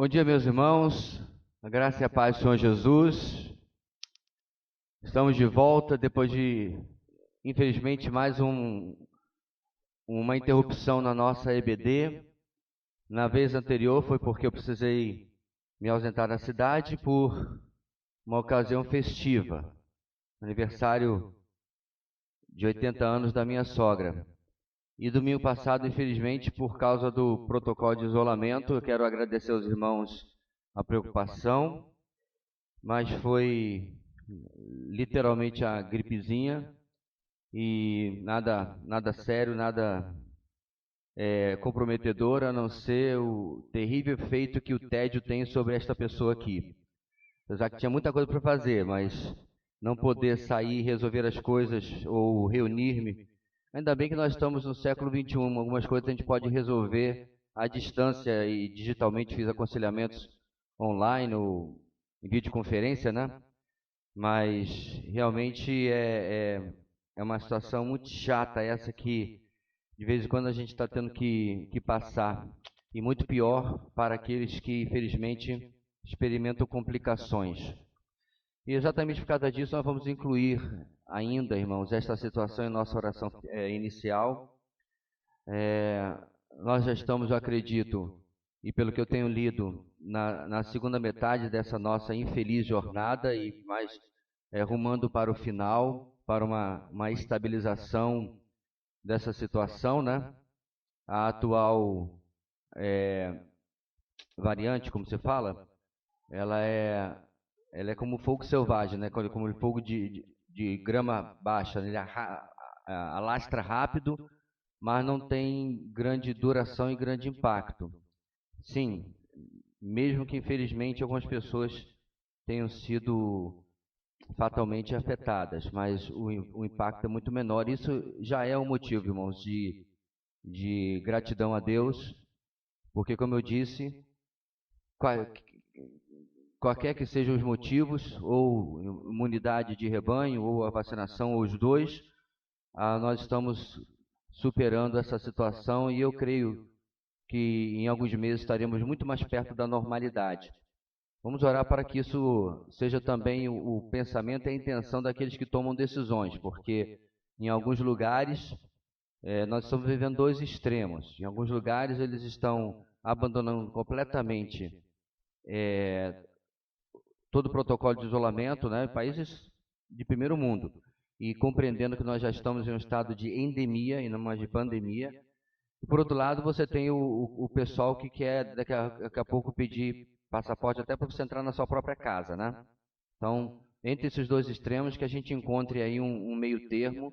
Bom dia, meus irmãos, a graça e a paz do Senhor Jesus. Estamos de volta depois de, infelizmente, mais uma interrupção na nossa EBD. Na vez anterior foi porque eu precisei me ausentar da cidade por uma ocasião festiva, aniversário de 80 anos da minha sogra. E domingo passado, infelizmente, por causa do protocolo de isolamento, eu quero agradecer aos irmãos a preocupação, mas foi literalmente a gripezinha e nada sério, nada comprometedor, a não ser o terrível efeito que o tédio tem sobre esta pessoa aqui. Apesar que tinha muita coisa para fazer, mas não poder sair e resolver as coisas ou reunir-me. Ainda bem que nós estamos no século XXI, algumas coisas a gente pode resolver à distância e digitalmente. Fiz aconselhamentos online ou em videoconferência, né? Mas realmente é uma situação muito chata essa que de vez em quando a gente está tendo que passar. E muito pior para aqueles que infelizmente experimentam complicações. E exatamente por causa disso nós vamos incluir ainda, irmãos, esta situação em nossa oração inicial. Nós já estamos, eu acredito, e pelo que eu tenho lido, na segunda metade dessa nossa infeliz jornada e mais rumando para o final, para uma estabilização dessa situação, né? A atual variante, como você fala, ela é como fogo selvagem, né? Como fogo de grama baixa, né? Ele alastra rápido, mas não tem grande duração e grande impacto. Sim, mesmo que infelizmente algumas pessoas tenham sido fatalmente afetadas, mas o impacto é muito menor. Isso já é um motivo, irmãos, de gratidão a Deus, porque, como eu disse, qualquer que sejam os motivos, ou imunidade de rebanho, ou a vacinação, ou os dois, nós estamos superando essa situação e eu creio que em alguns meses estaremos muito mais perto da normalidade. Vamos orar para que isso seja também o pensamento e a intenção daqueles que tomam decisões, porque em alguns lugares nós estamos vivendo dois extremos. Em alguns lugares eles estão abandonando completamente todo o protocolo de isolamento, né? Países de primeiro mundo, e compreendendo que nós já estamos em um estado de endemia e não mais de pandemia. E, por outro lado, você tem o pessoal que quer daqui a pouco pedir passaporte até para você entrar na sua própria casa, né? Então, entre esses dois extremos, que a gente encontre aí um meio termo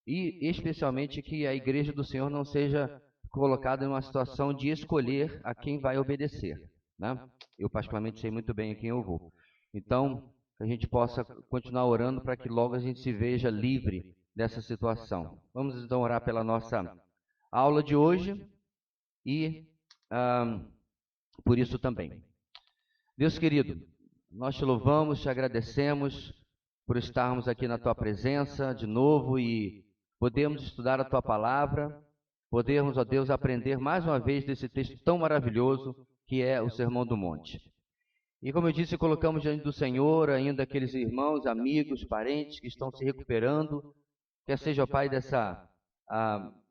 e especialmente que a Igreja do Senhor não seja colocada em uma situação de escolher a quem vai obedecer, né? Eu particularmente sei muito bem a quem eu vou. Então, que a gente possa continuar orando para que logo a gente se veja livre dessa situação. Vamos então orar pela nossa aula de hoje e por isso também. Deus querido, nós te louvamos, te agradecemos por estarmos aqui na tua presença de novo e podermos estudar a tua palavra, podermos, ó Deus, aprender mais uma vez desse texto tão maravilhoso que é o Sermão do Monte. E como eu disse, colocamos diante do Senhor ainda aqueles irmãos, amigos, parentes que estão se recuperando, quer seja o pai dessa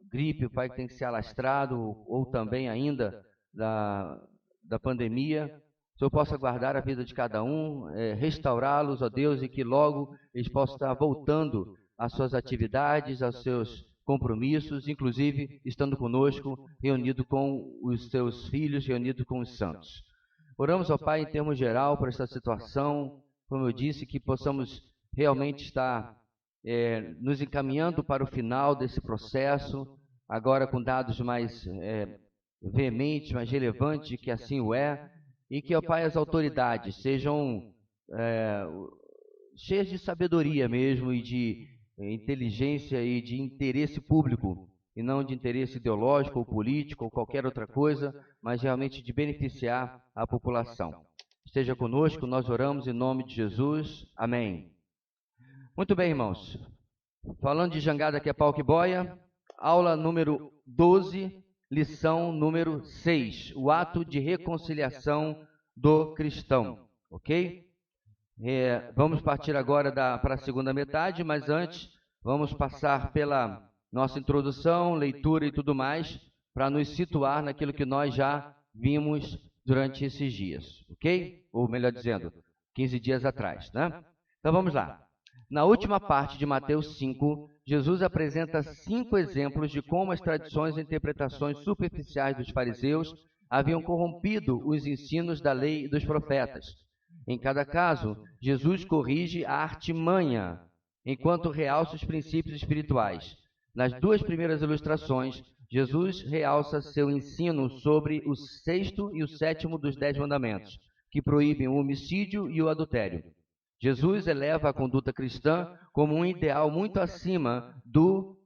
gripe, o pai que tem que ser alastrado, ou também ainda da pandemia. O Senhor possa guardar a vida de cada um, restaurá-los, ó Deus, e que logo eles possam estar voltando às suas atividades, aos seus compromissos, inclusive estando conosco, reunido com os seus filhos, reunido com os santos. Oramos, ó Pai, em termos geral, por esta situação, como eu disse, que possamos realmente estar nos encaminhando para o final desse processo, agora com dados mais veementes, mais relevantes, que assim o é, e que, ó Pai, as autoridades sejam cheias de sabedoria mesmo, e de inteligência e de interesse público, e não de interesse ideológico ou político ou qualquer outra coisa, mas realmente de beneficiar a população. Esteja conosco, nós oramos em nome de Jesus. Amém. Muito bem, irmãos. Falando de jangada que é pau que boia, aula número 12, lição número 6, o ato de reconciliação do cristão, ok? Vamos partir agora para a segunda metade, mas antes vamos passar pela nossa introdução, leitura e tudo mais, para nos situar naquilo que nós já vimos durante esses dias, ok? Ou melhor dizendo, 15 dias atrás, né? Então vamos lá. Na última parte de Mateus 5, Jesus apresenta 5 exemplos de como as tradições e interpretações superficiais dos fariseus haviam corrompido os ensinos da lei e dos profetas. Em cada caso, Jesus corrige a artimanha, enquanto realça os princípios espirituais. Nas 2 primeiras ilustrações, Jesus realça seu ensino sobre o 6º e o 7º dos 10 mandamentos, que proíbem o homicídio e o adultério. Jesus eleva a conduta cristã como um ideal muito acima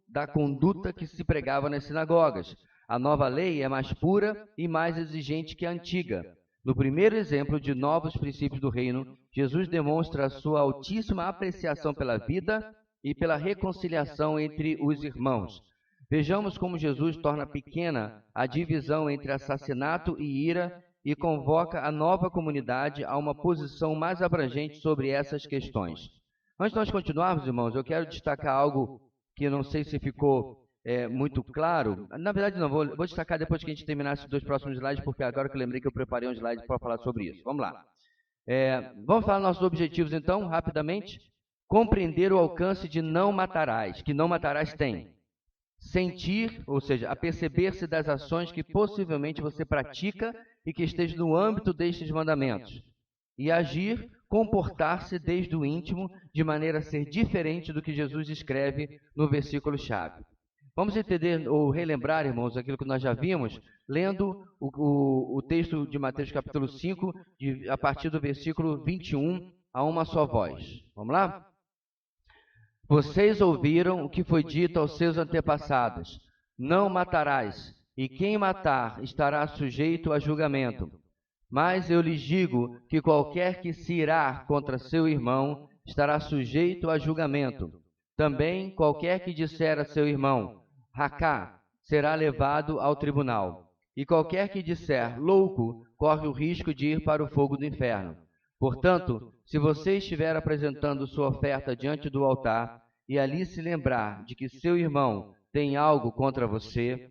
da conduta que se pregava nas sinagogas. A nova lei é mais pura e mais exigente que a antiga. No primeiro exemplo de novos princípios do reino, Jesus demonstra a sua altíssima apreciação pela vida e pela reconciliação entre os irmãos. Vejamos como Jesus torna pequena a divisão entre assassinato e ira e convoca a nova comunidade a uma posição mais abrangente sobre essas questões. Antes de nós continuarmos, irmãos, eu quero destacar algo que eu não sei se ficou muito claro. Na verdade, não, vou destacar depois que a gente terminar esses 2 próximos slides, porque agora que eu lembrei que eu preparei um slide para falar sobre isso. Vamos lá. Vamos falar nossos objetivos, então, rapidamente. Compreender o alcance de não matarás, que não matarás tem. Sentir, ou seja, aperceber-se das ações que possivelmente você pratica e que estejam no âmbito destes mandamentos. E agir, comportar-se desde o íntimo, de maneira a ser diferente do que Jesus escreve no versículo-chave. Vamos entender ou relembrar, irmãos, aquilo que nós já vimos, lendo o texto de Mateus capítulo 5, a partir do versículo 21, a uma só voz. Vamos lá? Vocês ouviram o que foi dito aos seus antepassados: não matarás, e quem matar estará sujeito a julgamento. Mas eu lhes digo que qualquer que se irar contra seu irmão estará sujeito a julgamento. Também qualquer que disser a seu irmão, racá, será levado ao tribunal. E qualquer que disser, louco, corre o risco de ir para o fogo do inferno. Portanto, se você estiver apresentando sua oferta diante do altar e ali se lembrar de que seu irmão tem algo contra você,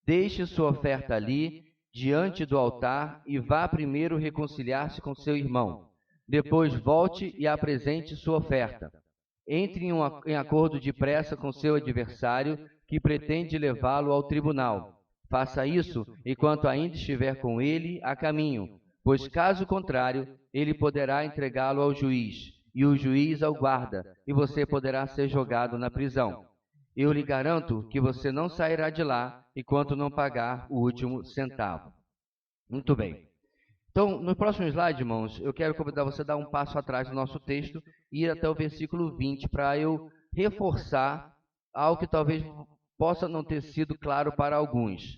deixe sua oferta ali, diante do altar, e vá primeiro reconciliar-se com seu irmão. Depois volte e apresente sua oferta. Entre em acordo depressa com seu adversário, que pretende levá-lo ao tribunal. Faça isso enquanto ainda estiver com ele a caminho, pois caso contrário, ele poderá entregá-lo ao juiz, e o juiz ao guarda, e você poderá ser jogado na prisão. Eu lhe garanto que você não sairá de lá enquanto não pagar o último centavo. Muito bem. Então, no próximo slide, irmãos, eu quero convidar você a dar um passo atrás do nosso texto e ir até o versículo 20, para eu reforçar algo que talvez possa não ter sido claro para alguns.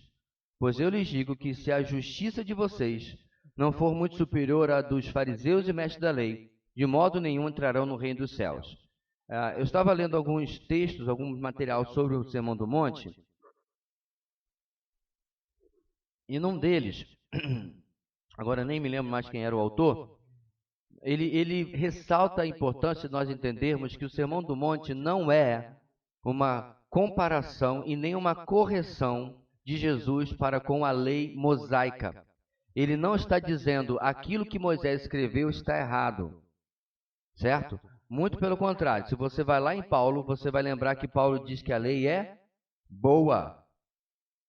Pois eu lhes digo que se a justiça de vocês não for muito superior à dos fariseus e mestres da lei, de modo nenhum entrarão no reino dos céus. Eu estava lendo alguns textos, algum material sobre o Sermão do Monte, e num deles, agora nem me lembro mais quem era o autor, ele ressalta a importância de nós entendermos que o Sermão do Monte não é uma comparação e nem uma correção de Jesus para com a lei mosaica. Ele não está dizendo aquilo que Moisés escreveu está errado, certo? Muito pelo contrário, se você vai lá em Paulo, você vai lembrar que Paulo diz que a lei é boa,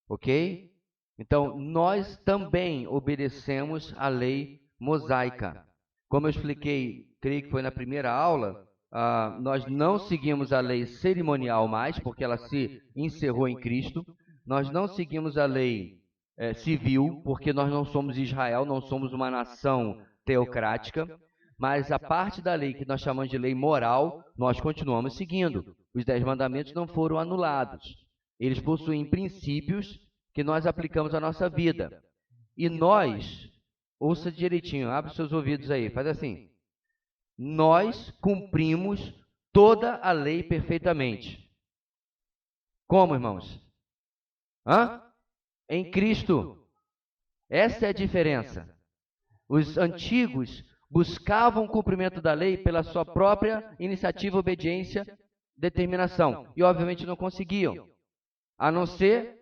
ok? Então, nós também obedecemos a lei mosaica. Como eu expliquei, creio que foi na primeira aula, nós não seguimos a lei cerimonial mais, porque ela se encerrou em Cristo. Nós não seguimos a lei civil, porque nós não somos Israel, não somos uma nação teocrática. Mas a parte da lei que nós chamamos de lei moral, nós continuamos seguindo. Os 10 mandamentos não foram anulados. Eles possuem princípios que nós aplicamos à nossa vida. E nós, ouça direitinho, abre seus ouvidos aí, faz assim. Nós cumprimos toda a lei perfeitamente. Como, irmãos? Em Cristo. Essa é a diferença. Os antigos buscavam o cumprimento da lei pela sua própria iniciativa, obediência, determinação. E, obviamente, não conseguiam. A não ser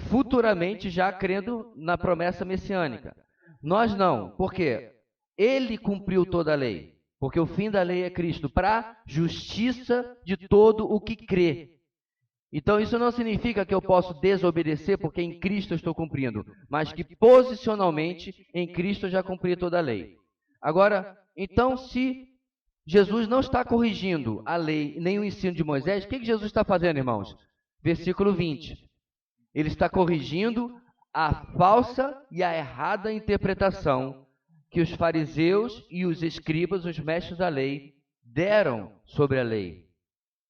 futuramente já crendo na promessa messiânica. Nós não. Por quê? Ele cumpriu toda a lei. Porque o fim da lei é Cristo, para justiça de todo o que crê. Então isso não significa que eu posso desobedecer porque em Cristo eu estou cumprindo, mas que posicionalmente em Cristo eu já cumpri toda a lei. Agora, então se Jesus não está corrigindo a lei nem o ensino de Moisés, o que Jesus está fazendo, irmãos? Versículo 20. Ele está corrigindo a falsa e a errada interpretação que os fariseus e os escribas, os mestres da lei, deram sobre a lei.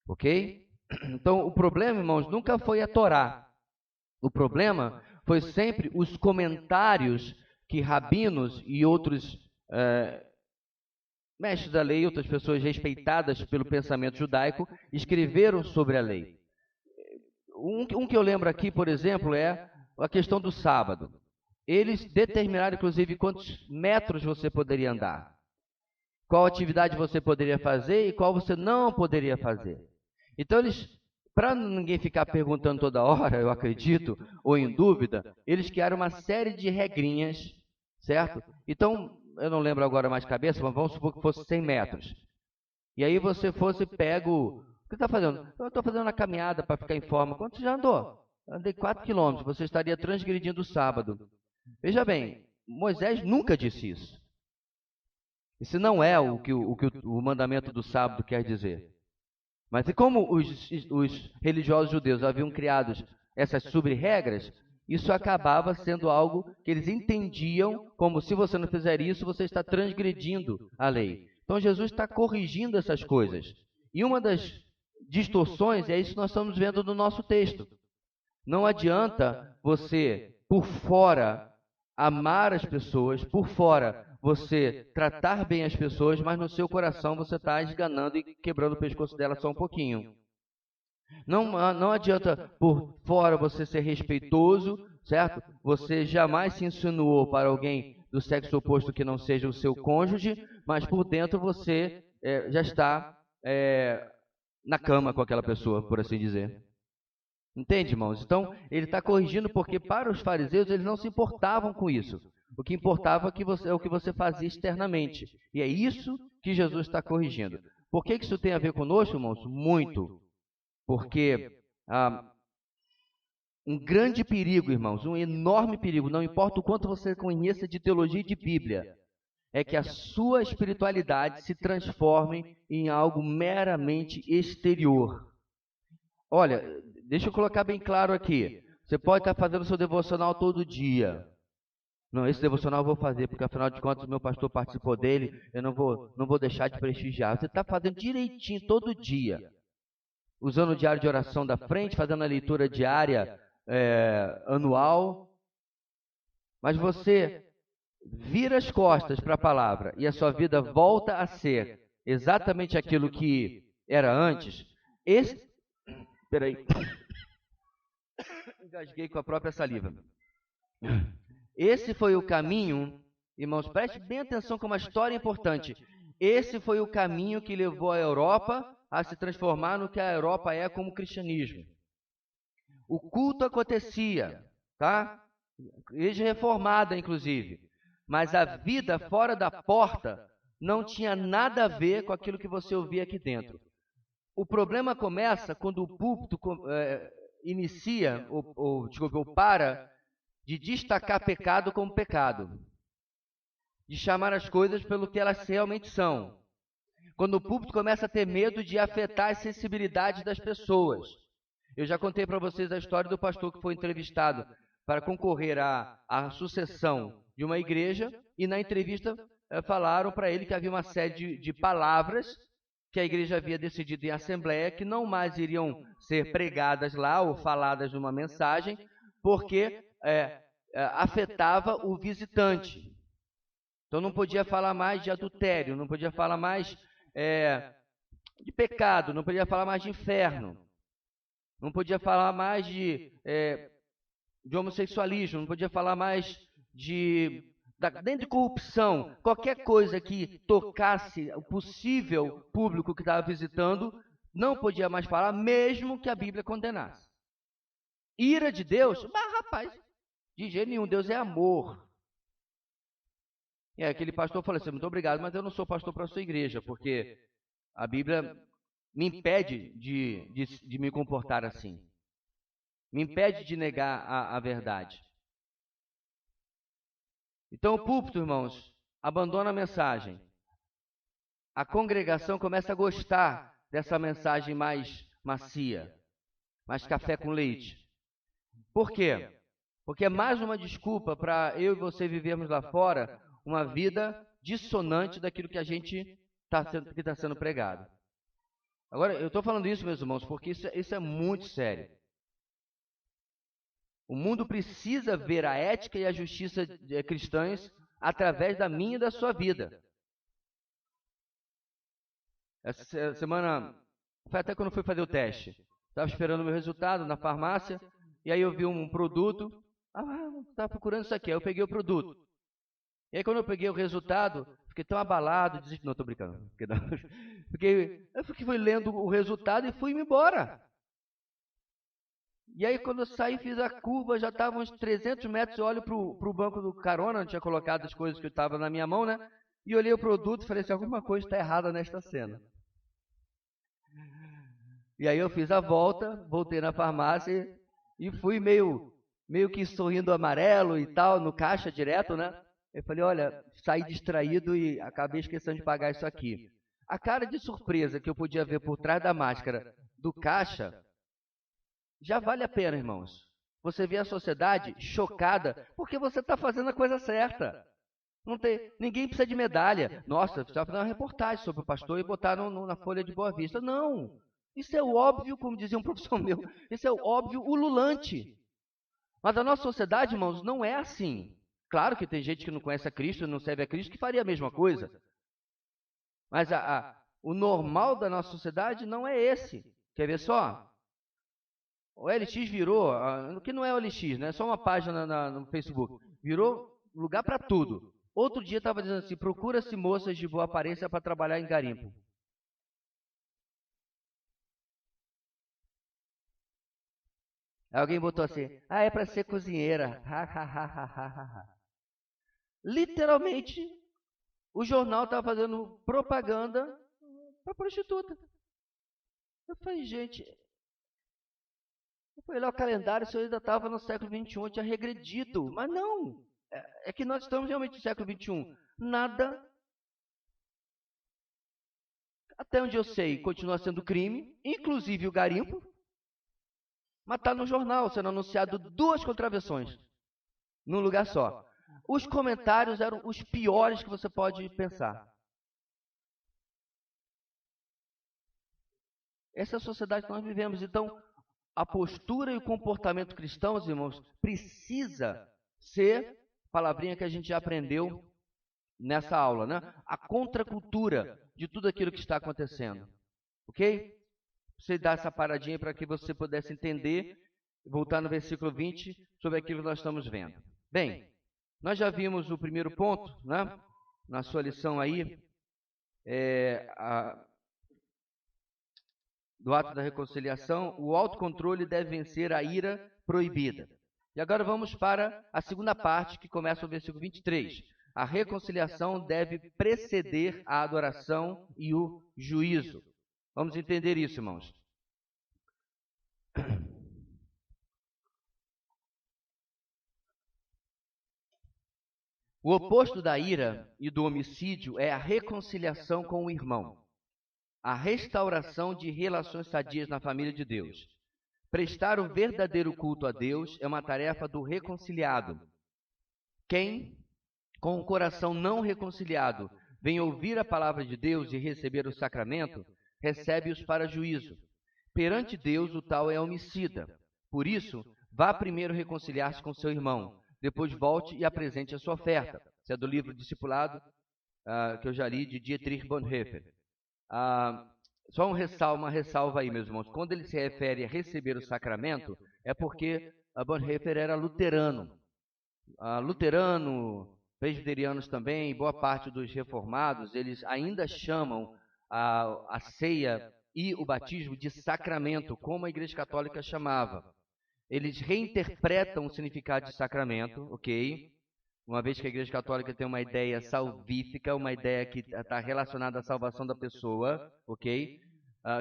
Ok? Então, o problema, irmãos, nunca foi a Torá. O problema foi sempre os comentários que rabinos e outros mestres da lei, outras pessoas respeitadas pelo pensamento judaico, escreveram sobre a lei. Um que eu lembro aqui, por exemplo, é a questão do sábado. Eles determinaram, inclusive, quantos metros você poderia andar, qual atividade você poderia fazer e qual você não poderia fazer. Então, eles, para ninguém ficar perguntando toda hora, eu acredito, ou em dúvida, eles criaram uma série de regrinhas, certo? Então, eu não lembro agora mais de cabeça, mas vamos supor que fosse 100 metros. E aí você fosse pego... O que você está fazendo? Eu estou fazendo uma caminhada para ficar em forma. Quanto você já andou? Andei 4 quilômetros, você estaria transgredindo o sábado. Veja bem, Moisés nunca disse isso. Isso não é o que o mandamento do sábado quer dizer. Mas e como os religiosos judeus haviam criado essas sub-regras, isso acabava sendo algo que eles entendiam como se você não fizer isso, você está transgredindo a lei. Então Jesus está corrigindo essas coisas. E uma das distorções é isso que nós estamos vendo no nosso texto. Não adianta você, por fora, amar as pessoas, por fora você tratar bem as pessoas, mas no seu coração você está esganando e quebrando o pescoço dela só um pouquinho. Não adianta por fora você ser respeitoso, certo? Você jamais se insinuou para alguém do sexo oposto que não seja o seu cônjuge, mas por dentro você já está na cama com aquela pessoa, por assim dizer. Entende, irmãos? Então, ele está corrigindo porque para os fariseus eles não se importavam com isso. O que importava é o que você fazia externamente. E é isso que Jesus está corrigindo. Por que isso tem a ver conosco, irmãos? Muito. Porque um grande perigo, irmãos, um enorme perigo, não importa o quanto você conheça de teologia e de Bíblia, é que a sua espiritualidade se transforme em algo meramente exterior. Olha, deixa eu colocar bem claro aqui. Você pode estar fazendo seu devocional todo dia. Não, esse devocional eu vou fazer, porque afinal de contas o meu pastor participou dele, eu não vou deixar de prestigiar. Você está fazendo direitinho todo dia. Usando o diário de oração da frente, fazendo a leitura diária anual. Mas você vira as costas para a palavra e a sua vida volta a ser exatamente aquilo que era antes. Peraí. Engasguei com a própria saliva. Esse foi o caminho, irmãos, preste bem atenção que é uma história importante. Esse foi o caminho que levou a Europa a se transformar no que a Europa é como cristianismo. O culto acontecia, tá? Igreja reformada, inclusive. Mas a vida fora da porta não tinha nada a ver com aquilo que você ouvia aqui dentro. O problema começa quando o púlpito inicia, ou para de destacar pecado como pecado. De chamar as coisas pelo que elas realmente são. Quando o púlpito começa a ter medo de afetar as sensibilidades das pessoas. Eu já contei para vocês a história do pastor que foi entrevistado para concorrer à sucessão de uma igreja, e na entrevista falaram para ele que havia uma série de palavras que a igreja havia decidido em assembleia que não mais iriam ser pregadas lá ou faladas numa mensagem, porque afetava o visitante. Então não podia falar mais de adultério, não podia falar mais de pecado, não podia falar mais de inferno, não podia falar mais de homossexualismo, não podia falar mais dentro de corrupção, qualquer coisa que tocasse o possível público que estava visitando, não podia mais falar, mesmo que a Bíblia condenasse. Ira de Deus? Mas, rapaz, de jeito nenhum, Deus é amor. E aí aquele pastor falou assim, muito obrigado, mas eu não sou pastor para a sua igreja, porque a Bíblia me impede de me comportar assim. Me impede de negar a verdade. Então o púlpito, irmãos, abandona a mensagem. A congregação começa a gostar dessa mensagem mais macia, mais café com leite. Por quê? Porque é mais uma desculpa para eu e você vivermos lá fora uma vida dissonante daquilo que a gente está sendo pregado. Agora, eu estou falando isso, meus irmãos, porque isso é muito sério. O mundo precisa ver a ética e a justiça cristãs através da minha e da sua vida. Essa semana, foi até quando eu fui fazer o teste. Estava esperando o meu resultado na farmácia, e aí eu vi um produto. Estava procurando isso aqui, aí eu peguei o produto. E aí quando eu peguei o resultado, fiquei tão abalado, desisti. Não, estou brincando. Eu fui lendo o resultado e fui embora. E aí quando eu saí, fiz a curva, já estava uns 300 metros, eu olho para o banco do carona, onde tinha colocado as coisas que estavam na minha mão, né? E olhei o produto e falei assim, alguma coisa está errada nesta cena. E aí eu fiz a volta, voltei na farmácia e fui meio que sorrindo amarelo e tal, no caixa direto, né? Eu falei, olha, saí distraído e acabei esquecendo de pagar isso aqui. A cara de surpresa que eu podia ver por trás da máscara do caixa, já vale a pena, irmãos. Você vê a sociedade chocada porque você está fazendo a coisa certa. Ninguém precisa de medalha. Nossa, precisa fazer uma reportagem sobre o pastor e botar na Folha de Boa Vista. Não. Isso é o óbvio, como dizia um professor meu, isso é o óbvio ululante. Mas a nossa sociedade, irmãos, não é assim. Claro que tem gente que não conhece a Cristo, não serve a Cristo, que faria a mesma coisa. Mas o normal da nossa sociedade não é esse. Quer ver só? O LX virou, que não é o LX, né? É só uma página no Facebook. Virou lugar para tudo. Outro dia estava dizendo assim, procura-se moças de boa aparência para trabalhar em garimpo. Alguém botou assim, é para ser cozinheira. Literalmente, o jornal estava fazendo propaganda para prostituta. Eu falei, gente, eu fui olhar o calendário, isso ainda estava no século XXI, tinha regredido. Mas não, é que nós estamos realmente no século XXI. Nada, até onde eu sei, continua sendo crime, inclusive o garimpo. Mas está no jornal sendo anunciado 2 contravenções num lugar só. Os comentários eram os piores que você pode pensar. Essa é a sociedade que nós vivemos. Então, a postura e o comportamento cristãos, irmãos, precisa ser, palavrinha que a gente já aprendeu nessa aula, né? A contracultura de tudo aquilo que está acontecendo. Ok? Você dar essa paradinha para que você pudesse entender, voltar no versículo 20, sobre aquilo que nós estamos vendo. Bem, nós já vimos o primeiro ponto, né? Na sua lição aí, do ato da reconciliação, o autocontrole deve vencer a ira proibida. E agora vamos para a segunda parte, que começa no versículo 23. A reconciliação deve preceder a adoração e o juízo. Vamos entender isso, irmãos. O oposto da ira e do homicídio é a reconciliação com o irmão, a restauração de relações sadias na família de Deus. Prestar o verdadeiro culto a Deus é uma tarefa do reconciliado. Quem, com o coração não reconciliado, vem ouvir a palavra de Deus e receber o sacramento, recebe-os para juízo. Perante Deus, o tal é homicida. Por isso, vá primeiro reconciliar-se com seu irmão, depois volte e apresente a sua oferta. Isso é do livro Discipulado, que eu já li, de Dietrich Bonhoeffer. Só uma ressalva aí, meus irmãos. Quando ele se refere a receber o sacramento, é porque Bonhoeffer era luterano. Luterano, presbiterianos também, boa parte dos reformados, eles ainda chamam a ceia e o batismo de sacramento, como a Igreja Católica chamava. Eles reinterpretam o significado de sacramento, ok? Uma vez que a Igreja Católica tem uma ideia salvífica, uma ideia que está relacionada à salvação da pessoa, ok?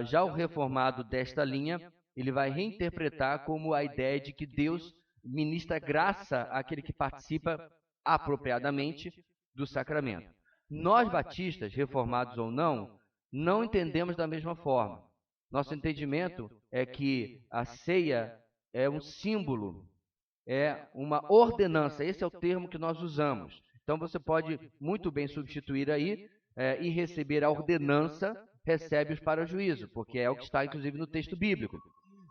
Já o reformado desta linha, ele vai reinterpretar como a ideia de que Deus ministra graça àquele que participa apropriadamente do sacramento. Nós batistas, reformados ou não, não entendemos da mesma forma. Nosso entendimento é que a ceia é um símbolo, é uma ordenança, esse é o termo que nós usamos. Então você pode muito bem substituir aí e receber a ordenança, recebe-os para o juízo, porque é o que está inclusive no texto bíblico.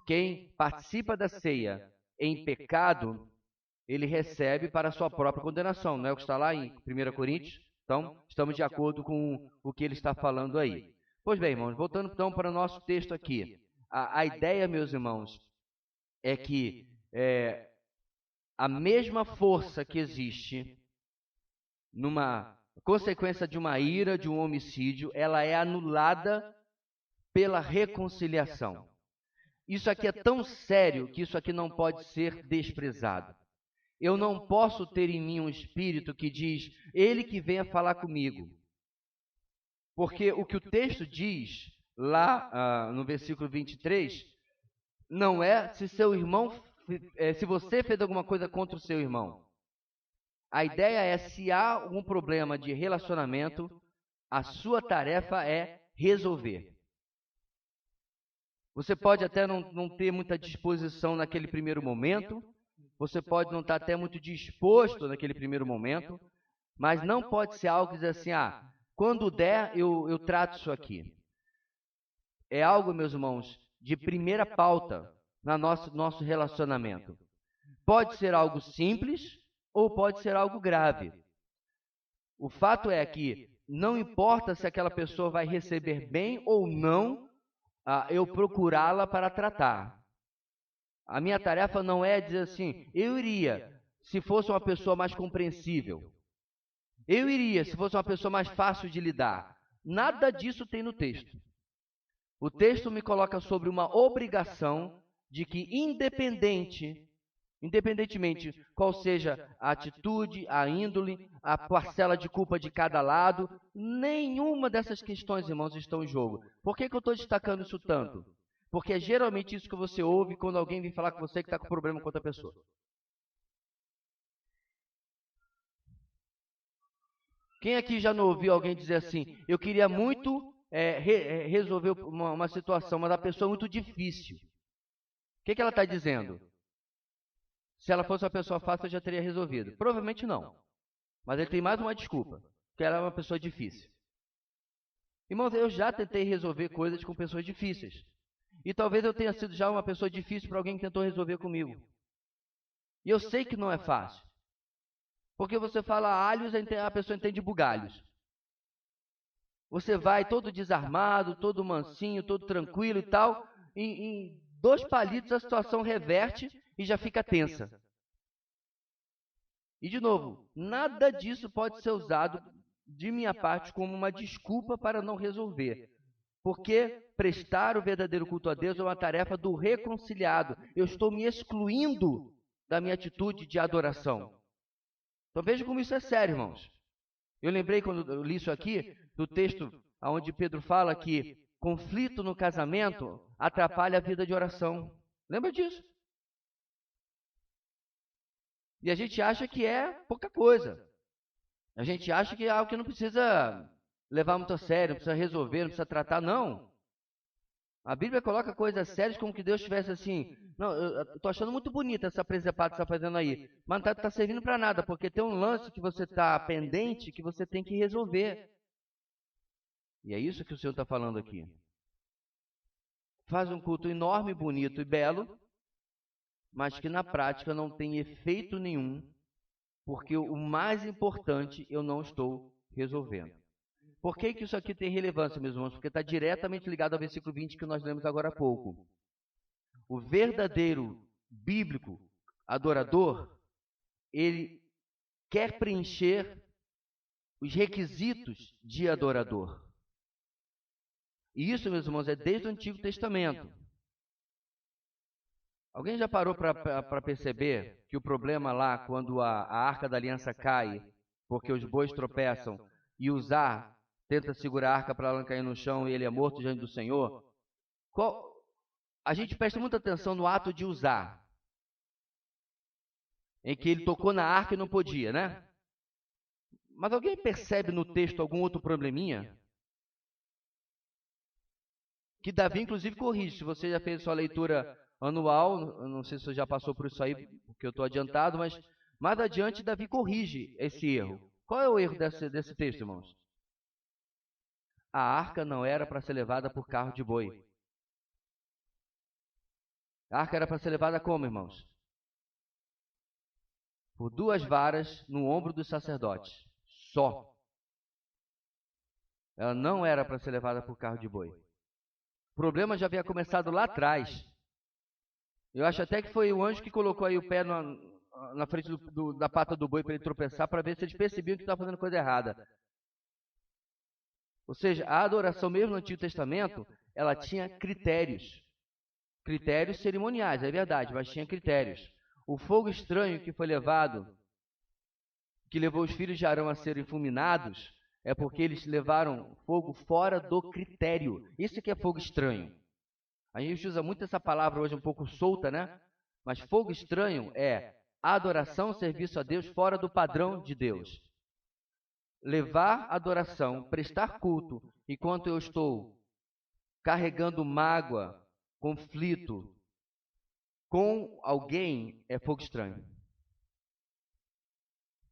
Quem participa da ceia em pecado, ele recebe para a sua própria condenação, não é o que está lá em 1 Coríntios? Então, estamos de acordo com o que ele está falando aí. Pois bem, irmãos, voltando então para o nosso texto aqui. A ideia, meus irmãos, é que a mesma força que existe numa consequência de uma ira, de um homicídio, ela é anulada pela reconciliação. Isso aqui é tão sério que isso aqui não pode ser desprezado. Eu não posso ter em mim um espírito que diz, ele que venha falar comigo. Porque o que o texto diz, lá no versículo 23, não é se seu irmão, se você fez alguma coisa contra o seu irmão. A ideia é, se há algum problema de relacionamento, a sua tarefa é resolver. Você pode até não ter muita disposição naquele primeiro momento, você pode não estar até muito disposto naquele primeiro momento, mas não pode ser algo que diz assim, quando der, eu trato isso aqui. É algo, meus irmãos, de primeira pauta no nosso relacionamento. Pode ser algo simples ou pode ser algo grave. O fato é que não importa se aquela pessoa vai receber bem ou não, eu procurá-la para tratar. A minha tarefa não é dizer assim, eu iria, se fosse uma pessoa mais compreensível. Eu iria, se fosse uma pessoa mais fácil de lidar. Nada disso tem no texto. O texto me coloca sobre uma obrigação de que, independentemente qual seja a atitude, a índole, a parcela de culpa de cada lado, nenhuma dessas questões, irmãos, estão em jogo. Por que eu estou destacando isso tanto? Porque é geralmente isso que você ouve quando alguém vem falar com você que está com problema com outra pessoa. Quem aqui já não ouviu alguém dizer assim, eu queria muito resolver uma situação, mas a pessoa é muito difícil. O que ela está dizendo? Se ela fosse uma pessoa fácil, eu já teria resolvido. Provavelmente não. Mas ele tem mais uma desculpa, que ela é uma pessoa difícil. Irmãos, eu já tentei resolver coisas com pessoas difíceis. E talvez eu tenha sido já uma pessoa difícil para alguém que tentou resolver comigo. E eu sei que não é fácil. Porque você fala alhos, a pessoa entende bugalhos. Você vai todo desarmado, todo mansinho, todo tranquilo e tal. Em 2 palitos a situação reverte e já fica tensa. E de novo, nada disso pode ser usado de minha parte como uma desculpa para não resolver. Porque prestar o verdadeiro culto a Deus é uma tarefa do reconciliado. Eu estou me excluindo da minha atitude de adoração. Então veja como isso é sério, irmãos. Eu lembrei quando eu li isso aqui, do texto onde Pedro fala que conflito no casamento atrapalha a vida de oração. Lembra disso? E a gente acha que é pouca coisa. A gente acha que é algo que não precisa levar muito a sério, não precisa resolver, não precisa tratar, não. A Bíblia coloca coisas sérias como que Deus tivesse assim, não, eu estou achando muito bonita essa presepada que você está fazendo aí, mas não está servindo para nada, porque tem um lance que você está pendente que você tem que resolver. E é isso que o Senhor está falando aqui. Faz um culto enorme, bonito e belo, mas que na prática não tem efeito nenhum, porque o mais importante eu não estou resolvendo. Por que isso aqui tem relevância, meus irmãos? Porque está diretamente ligado ao versículo 20 que nós lemos agora há pouco. O verdadeiro bíblico adorador, ele quer preencher os requisitos de adorador. E isso, meus irmãos, é desde o Antigo Testamento. Alguém já parou para perceber que o problema lá, quando a Arca da Aliança cai, porque os bois tropeçam, e Uzá tenta segurar a arca para ela não cair no chão e ele é morto diante do Senhor? A gente presta muita atenção no ato de Uzá, em que ele tocou na arca e não podia, né? Mas alguém percebe no texto algum outro probleminha? Que Davi, inclusive, corrige. Se você já fez sua leitura anual, eu não sei se você já passou por isso aí, porque eu estou adiantado, mas mais adiante Davi corrige esse erro. Qual é o erro desse texto, irmãos? A arca não era para ser levada por carro de boi. A arca era para ser levada como, irmãos? Por 2 varas no ombro dos sacerdotes. Só. Ela não era para ser levada por carro de boi. O problema já havia começado lá atrás. Eu acho até que foi o anjo que colocou aí o pé na frente da pata do boi para ele tropeçar, para ver se eles percebiam que estava fazendo coisa errada. Ou seja, a adoração mesmo no Antigo Testamento, ela tinha critérios. Critérios cerimoniais, é verdade, mas tinha critérios. O fogo estranho que foi levado, que levou os filhos de Arão a serem fulminados, é porque eles levaram fogo fora do critério. Isso que é fogo estranho. A gente usa muito essa palavra hoje um pouco solta, né? Mas fogo estranho é adoração, serviço a Deus fora do padrão de Deus. Levar adoração, prestar culto, enquanto eu estou carregando mágoa, conflito com alguém, é fogo estranho.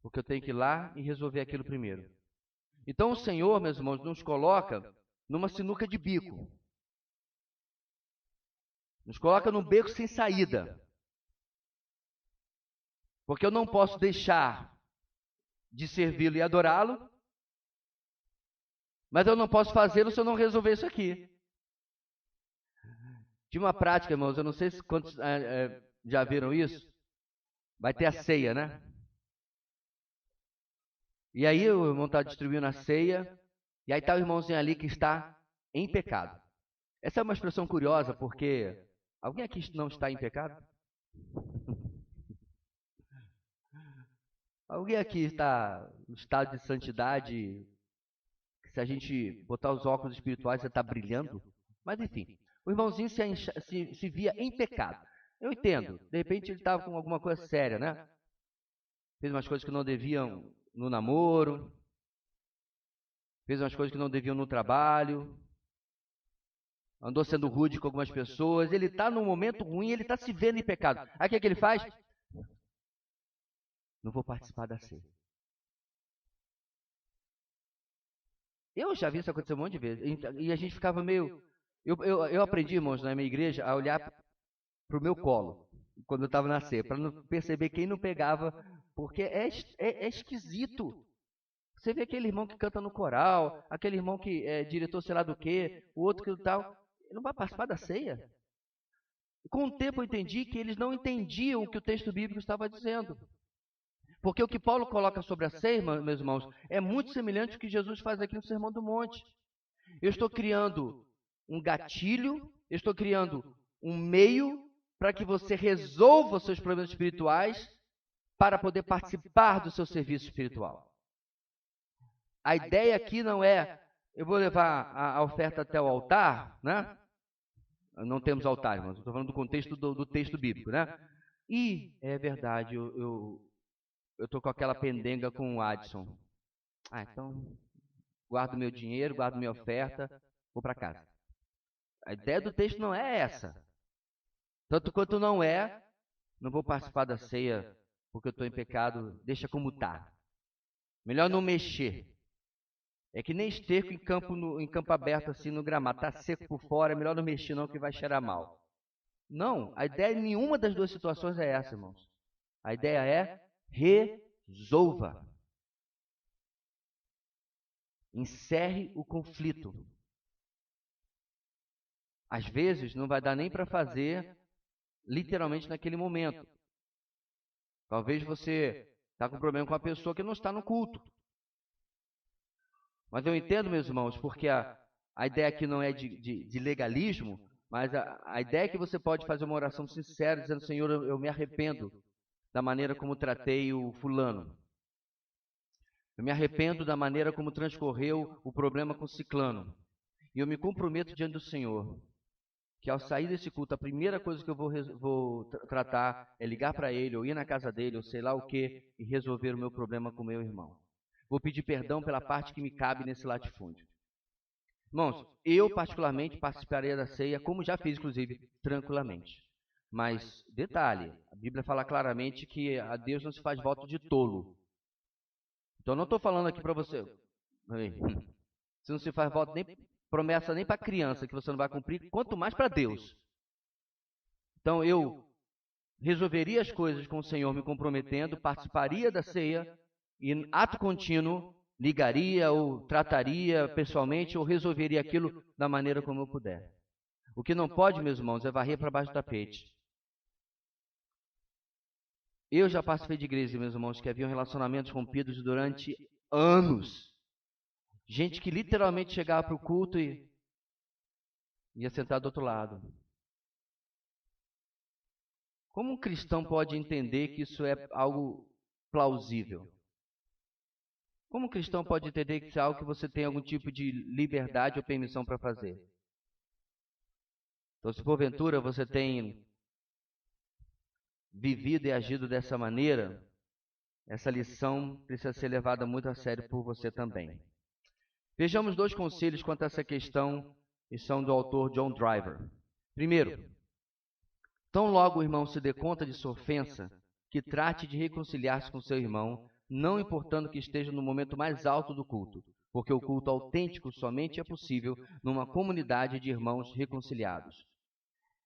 Porque eu tenho que ir lá e resolver aquilo primeiro. Então o Senhor, meus irmãos, nos coloca numa sinuca de bico. Nos coloca num beco sem saída. Porque eu não posso deixar de servi-lo e adorá-lo, mas eu não posso fazê-lo se eu não resolver isso aqui. Tinha uma prática, irmãos, eu não sei se quantos já viram isso. Vai ter a ceia, né? E aí o irmão está distribuindo a ceia, e aí está o irmãozinho ali que está em pecado. Essa é uma expressão curiosa, porque alguém aqui não está em pecado? Alguém aqui está no estado de santidade, que se a gente botar os óculos espirituais, você está brilhando? Mas enfim, o irmãozinho se via em pecado. Eu entendo, de repente ele estava com alguma coisa séria, né? Fez umas coisas que não deviam no namoro, fez umas coisas que não deviam no trabalho, andou sendo rude com algumas pessoas, ele está num momento ruim, ele está se vendo em pecado. Aí o que é que ele faz? Não vou participar da ceia. Eu já vi isso acontecer um monte de vezes. E a gente ficava meio... Eu aprendi, irmãos, na minha igreja, a olhar para o meu colo, quando eu estava na ceia, para não perceber quem não pegava, porque é esquisito. Você vê aquele irmão que canta no coral, aquele irmão que é diretor sei lá do quê, o outro que tal, ele não vai participar da ceia. Com o tempo eu entendi que eles não entendiam o que o texto bíblico estava dizendo. Porque o que Paulo coloca sobre a ceia, meus irmãos, é muito semelhante ao que Jesus faz aqui no Sermão do Monte. Eu estou criando um gatilho, eu estou criando um meio para que você resolva os seus problemas espirituais para poder participar do seu serviço espiritual. A ideia aqui não é, eu vou levar a oferta até o altar, né? Não temos altar, irmãos, estou falando do contexto do texto bíblico, né? E, é verdade, eu estou com aquela pendenga com o Adson. Então, guardo meu dinheiro, guardo minha oferta, vou para casa. A ideia do texto não é essa. Tanto quanto não é, não vou participar da ceia porque eu estou em pecado, deixa como está. Melhor não mexer. É que nem esterco em campo aberto assim no gramado. Está seco por fora, é melhor não mexer não que vai cheirar mal. Não, a ideia em nenhuma das duas situações é essa, irmãos. A ideia é resolva. Encerre o conflito. Às vezes não vai dar nem para fazer literalmente naquele momento. Talvez você Está com problema com a pessoa que não está no culto. Mas eu entendo, meus irmãos, porque a ideia aqui não é de legalismo, mas a ideia é que você pode fazer uma oração sincera, dizendo, Senhor, eu me arrependo da maneira como tratei o fulano. Eu me arrependo da maneira como transcorreu o problema com o ciclano. E eu me comprometo diante do Senhor, que ao sair desse culto, a primeira coisa que eu vou tratar é ligar para ele, ou ir na casa dele, ou sei lá o que, e resolver o meu problema com o meu irmão. Vou pedir perdão pela parte que me cabe nesse latifúndio. Irmãos, eu particularmente participaria da ceia, como já fiz, inclusive, tranquilamente. Mas, detalhe, a Bíblia fala claramente que a Deus não se faz voto de tolo. Então, não estou falando aqui para você. Você não se faz voto nem promessa nem para criança que você não vai cumprir, quanto mais para Deus. Então, eu resolveria as coisas com o Senhor me comprometendo, participaria da ceia e, ato contínuo, ligaria ou trataria pessoalmente ou resolveria aquilo da maneira como eu puder. O que não pode, meus irmãos, é varrer para baixo do tapete. Eu já participei de igreja, meus irmãos, que haviam relacionamentos rompidos durante anos. Gente que literalmente chegava para o culto e ia sentar do outro lado. Como um cristão pode entender que isso é algo plausível? Como um cristão pode entender que isso é algo que você tem algum tipo de liberdade ou permissão para fazer? Então, se porventura você tem vivido e agido dessa maneira, essa lição precisa ser levada muito a sério por você também. Vejamos 2 conselhos quanto a essa questão, e são do autor John Driver. Primeiro, tão logo o irmão se dê conta de sua ofensa, que trate de reconciliar-se com seu irmão, não importando que esteja no momento mais alto do culto, porque o culto autêntico somente é possível numa comunidade de irmãos reconciliados.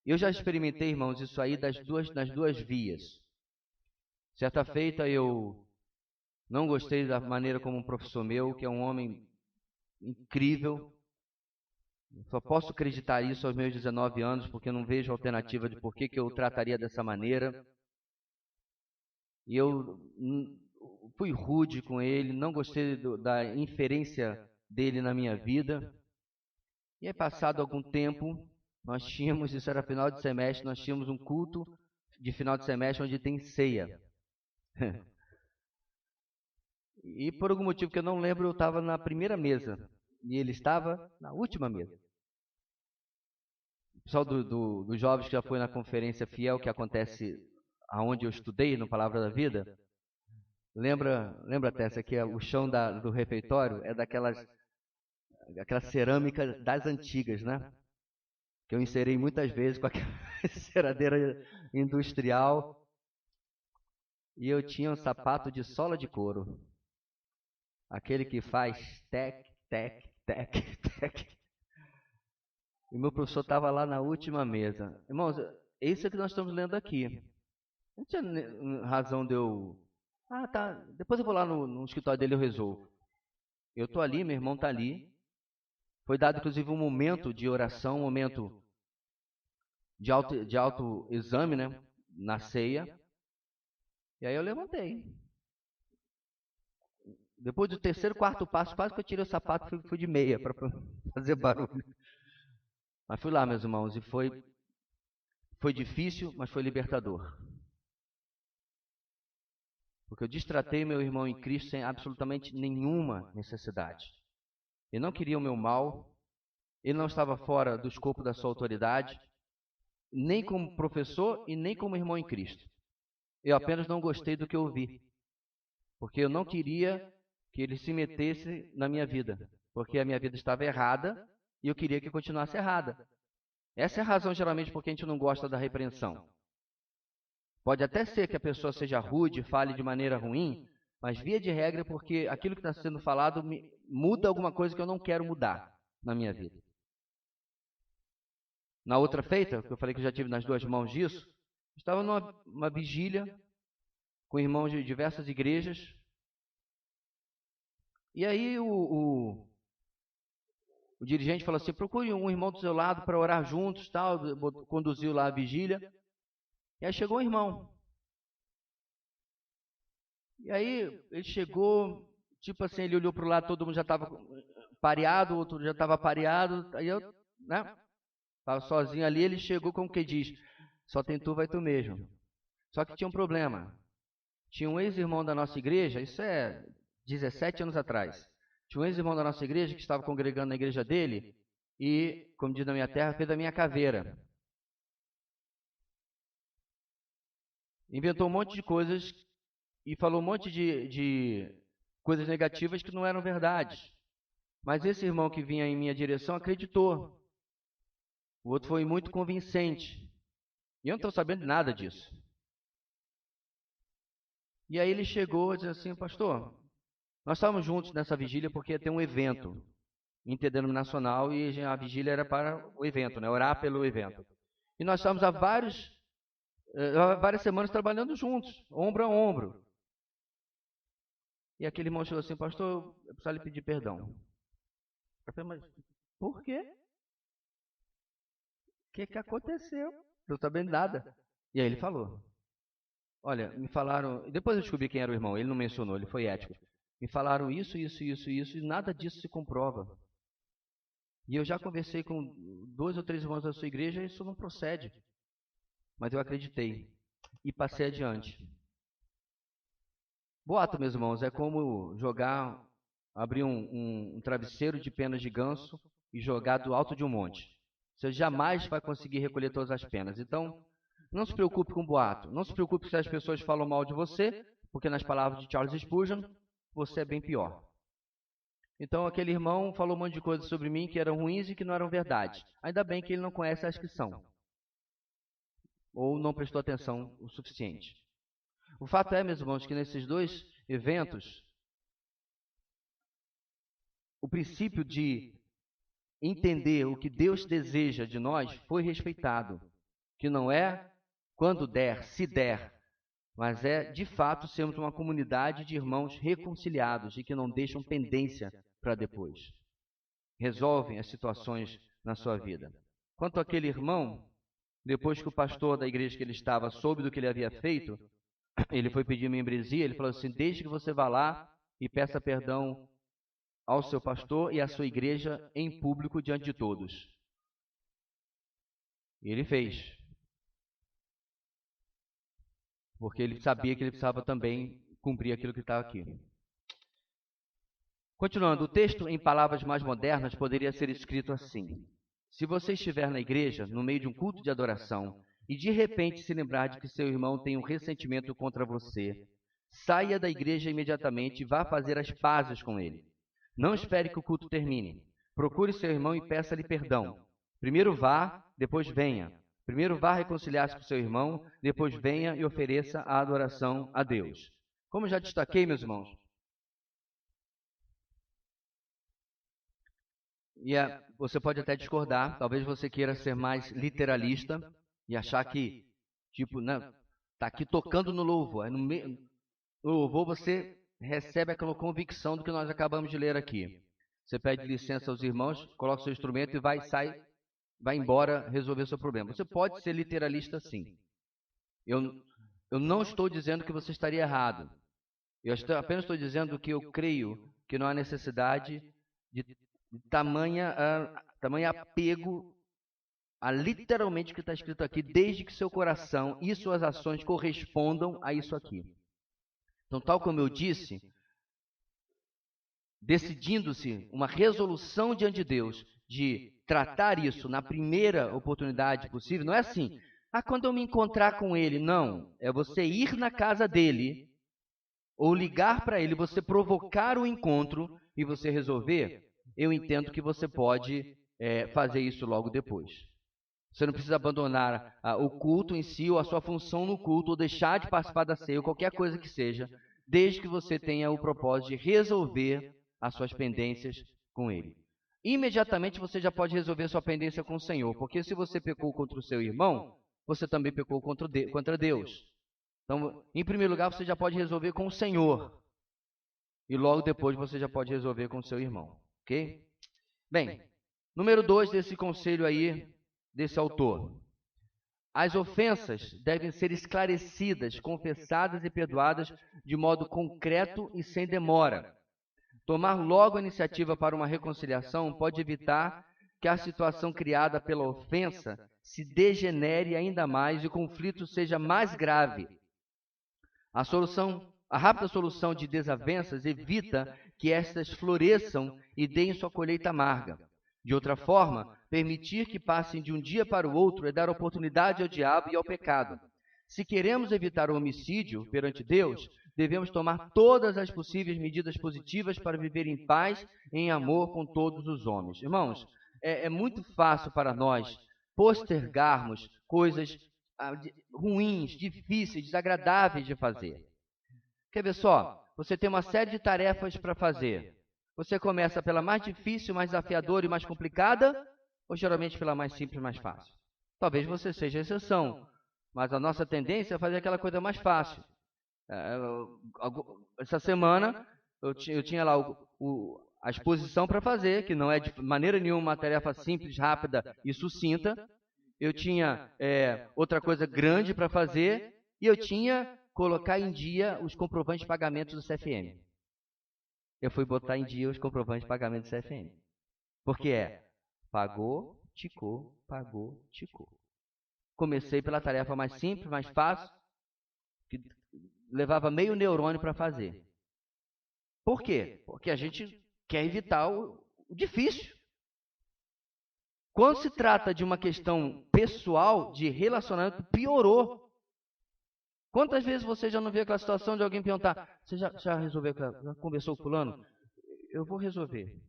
Eu já experimentei, irmãos, isso aí nas duas vias. Certa feita eu não gostei da maneira como um professor meu, que é um homem incrível, só posso acreditar isso aos meus 19 anos, porque não vejo alternativa de por que eu trataria dessa maneira. E eu fui rude com ele, não gostei da inferência dele na minha vida. E aí, passado algum tempo, nós tínhamos, isso era final de semestre, nós tínhamos um culto de final de semestre onde tem ceia. E por algum motivo que eu não lembro, eu estava na primeira mesa e ele estava na última mesa. O pessoal dos jovens que já foi na conferência Fiel, que acontece aonde eu estudei, no Palavra da Vida, lembra Tessa, que o chão do refeitório é aquela cerâmica das antigas, né? Que eu inserei muitas vezes com aquela enceradeira industrial. E eu tinha um sapato de sola de couro. Aquele que faz tec, tec, tec, tec. E meu professor estava lá na última mesa. Irmãos, é isso que nós estamos lendo aqui. Não tinha razão de eu... Ah, tá. Depois eu vou lá no escritório dele e eu resolvo. Eu estou ali, meu irmão está ali. Foi dado, inclusive, um momento de oração, um momento de autoexame, né? Na ceia. E aí eu levantei. Depois do terceiro, quarto passo, quase que eu tirei o sapato e fui de meia para fazer barulho. Mas fui lá, meus irmãos, e foi difícil, mas foi libertador. Porque eu destratei meu irmão em Cristo sem absolutamente nenhuma necessidade. Ele não queria o meu mal, ele não estava fora do escopo da sua autoridade, nem como professor e nem como irmão em Cristo. Eu apenas não gostei do que eu ouvi, porque eu não queria que ele se metesse na minha vida, porque a minha vida estava errada e eu queria que continuasse errada. Essa é a razão, geralmente, por que a gente não gosta da repreensão. Pode até ser que a pessoa seja rude, fale de maneira ruim, mas via de regra é porque aquilo que está sendo falado muda alguma coisa que eu não quero mudar na minha vida. Na outra feita, que eu falei que eu já tive nas 2 mãos disso, estava numa vigília com irmãos de diversas igrejas. E aí o dirigente falou assim, procure um irmão do seu lado para orar juntos, tal, conduziu lá a vigília. E aí chegou um irmão. E aí ele chegou, tipo assim, ele olhou para o lado, todo mundo já estava pareado, o outro já estava pareado, aí eu, né, estava sozinho ali, ele chegou como que diz, só tem tu, vai tu mesmo. Só que tinha um problema. Tinha um ex-irmão da nossa igreja, isso é 17 anos atrás. Tinha um ex-irmão da nossa igreja que estava congregando na igreja dele e, como diz na minha terra, fez a minha caveira. Inventou um monte de coisas e falou um monte de coisas negativas que não eram verdade. Mas esse irmão que vinha em minha direção acreditou. O outro foi muito convincente. E eu não estou sabendo nada disso. E aí ele chegou e disse assim, pastor, nós estávamos juntos nessa vigília porque ia ter um evento interdenominacional e a vigília era para o evento, né? Orar pelo evento. E nós estávamos há várias semanas trabalhando juntos, ombro a ombro. E aquele irmão chegou assim, pastor, eu preciso lhe pedir perdão. Eu falei, mas por quê? O que aconteceu? Não estou sabendo nada. E aí ele falou, olha, me falaram, depois eu descobri quem era o irmão, ele não mencionou, ele foi ético. Me falaram isso, e nada disso se comprova. E eu já conversei com 2 ou 3 irmãos da sua igreja e isso não procede. Mas eu acreditei e passei adiante. Boato, meus irmãos, é como abrir um travesseiro de penas de ganso e jogar do alto de um monte. Você jamais vai conseguir recolher todas as penas. Então, não se preocupe com boato. Não se preocupe se as pessoas falam mal de você, porque nas palavras de Charles Spurgeon, você é bem pior. Então, aquele irmão falou um monte de coisas sobre mim que eram ruins e que não eram verdade. Ainda bem que ele não conhece as que são. Ou não prestou atenção o suficiente. O fato é, meus irmãos, que nesses 2 eventos, o princípio de entender o que Deus deseja de nós foi respeitado. Que não é quando der, se der, mas é de fato sermos uma comunidade de irmãos reconciliados e que não deixam pendência para depois. Resolvem as situações na sua vida. Quanto àquele irmão, depois que o pastor da igreja que ele estava soube do que ele havia feito, ele foi pedir membresia, ele falou assim, desde que você vá lá e peça perdão ao seu pastor e à sua igreja em público diante de todos. E ele fez. Porque ele sabia que ele precisava também cumprir aquilo que estava aqui. Continuando, o texto em palavras mais modernas poderia ser escrito assim. Se você estiver na igreja, no meio de um culto de adoração, e de repente se lembrar de que seu irmão tem um ressentimento contra você, saia da igreja imediatamente e vá fazer as pazes com ele. Não espere que o culto termine. Procure seu irmão e peça-lhe perdão. Primeiro vá, depois venha. Primeiro vá reconciliar-se com seu irmão, depois venha e ofereça a adoração a Deus. Como já destaquei, meus irmãos, você pode até discordar, talvez você queira ser mais literalista e achar que, tipo, né, tá aqui tocando no louvor. No louvor você recebe aquela convicção do que nós acabamos de ler aqui. Você pede licença aos irmãos, coloca o seu instrumento e vai embora resolver seu problema. Você pode ser literalista sim. Eu não estou dizendo que você estaria errado. Apenas estou dizendo que eu creio que não há necessidade de tamanha apego a literalmente o que está escrito aqui, desde que seu coração e suas ações correspondam a isso aqui. Então, tal como eu disse, decidindo-se uma resolução diante de Deus de tratar isso na primeira oportunidade possível, não é assim, quando eu me encontrar com ele, não, é você ir na casa dele, ou ligar para ele, você provocar o encontro e você resolver. Eu entendo que você pode fazer isso logo depois. Você não precisa abandonar o culto em si, ou a sua função no culto, ou deixar de participar da ceia, ou qualquer coisa que seja, desde que você tenha o propósito de resolver as suas pendências com ele. Imediatamente você já pode resolver sua pendência com o Senhor, porque se você pecou contra o seu irmão, você também pecou contra Deus. Então, em primeiro lugar, você já pode resolver com o Senhor. E logo depois você já pode resolver com o seu irmão. Ok? Bem, número 2 desse conselho aí, desse autor. As ofensas devem ser esclarecidas, confessadas e perdoadas de modo concreto e sem demora. Tomar logo a iniciativa para uma reconciliação pode evitar que a situação criada pela ofensa se degenere ainda mais e o conflito seja mais grave. A rápida solução de desavenças evita que estas floresçam e deem sua colheita amarga. De outra forma, permitir que passem de um dia para o outro é dar oportunidade ao diabo e ao pecado. Se queremos evitar o homicídio perante Deus, devemos tomar todas as possíveis medidas positivas para viver em paz e em amor com todos os homens. Irmãos, é muito fácil para nós postergarmos coisas ruins, difíceis, desagradáveis de fazer. Quer ver só? Você tem uma série de tarefas para fazer. Você começa pela mais difícil, mais desafiadora e mais complicada, ou geralmente pela mais simples e mais fácil? Talvez você seja a exceção, mas a nossa tendência é fazer aquela coisa mais fácil. Essa semana eu tinha lá a exposição para fazer, que não é de maneira nenhuma uma tarefa simples, rápida e sucinta. Eu tinha outra coisa grande para fazer e eu tinha colocar em dia os comprovantes de pagamento do CFM. Eu fui botar em dia os comprovantes de pagamento do CFM. Porque pagou, ticou, pagou, ticou. Comecei pela tarefa mais simples, mais fácil, que levava meio neurônio para fazer. Por quê? Porque a gente quer evitar o difícil. Quando se trata de uma questão pessoal, de relacionamento, piorou. Quantas vezes você já não viu aquela situação de alguém perguntar, você já resolveu, já conversou com fulano? Eu vou resolver.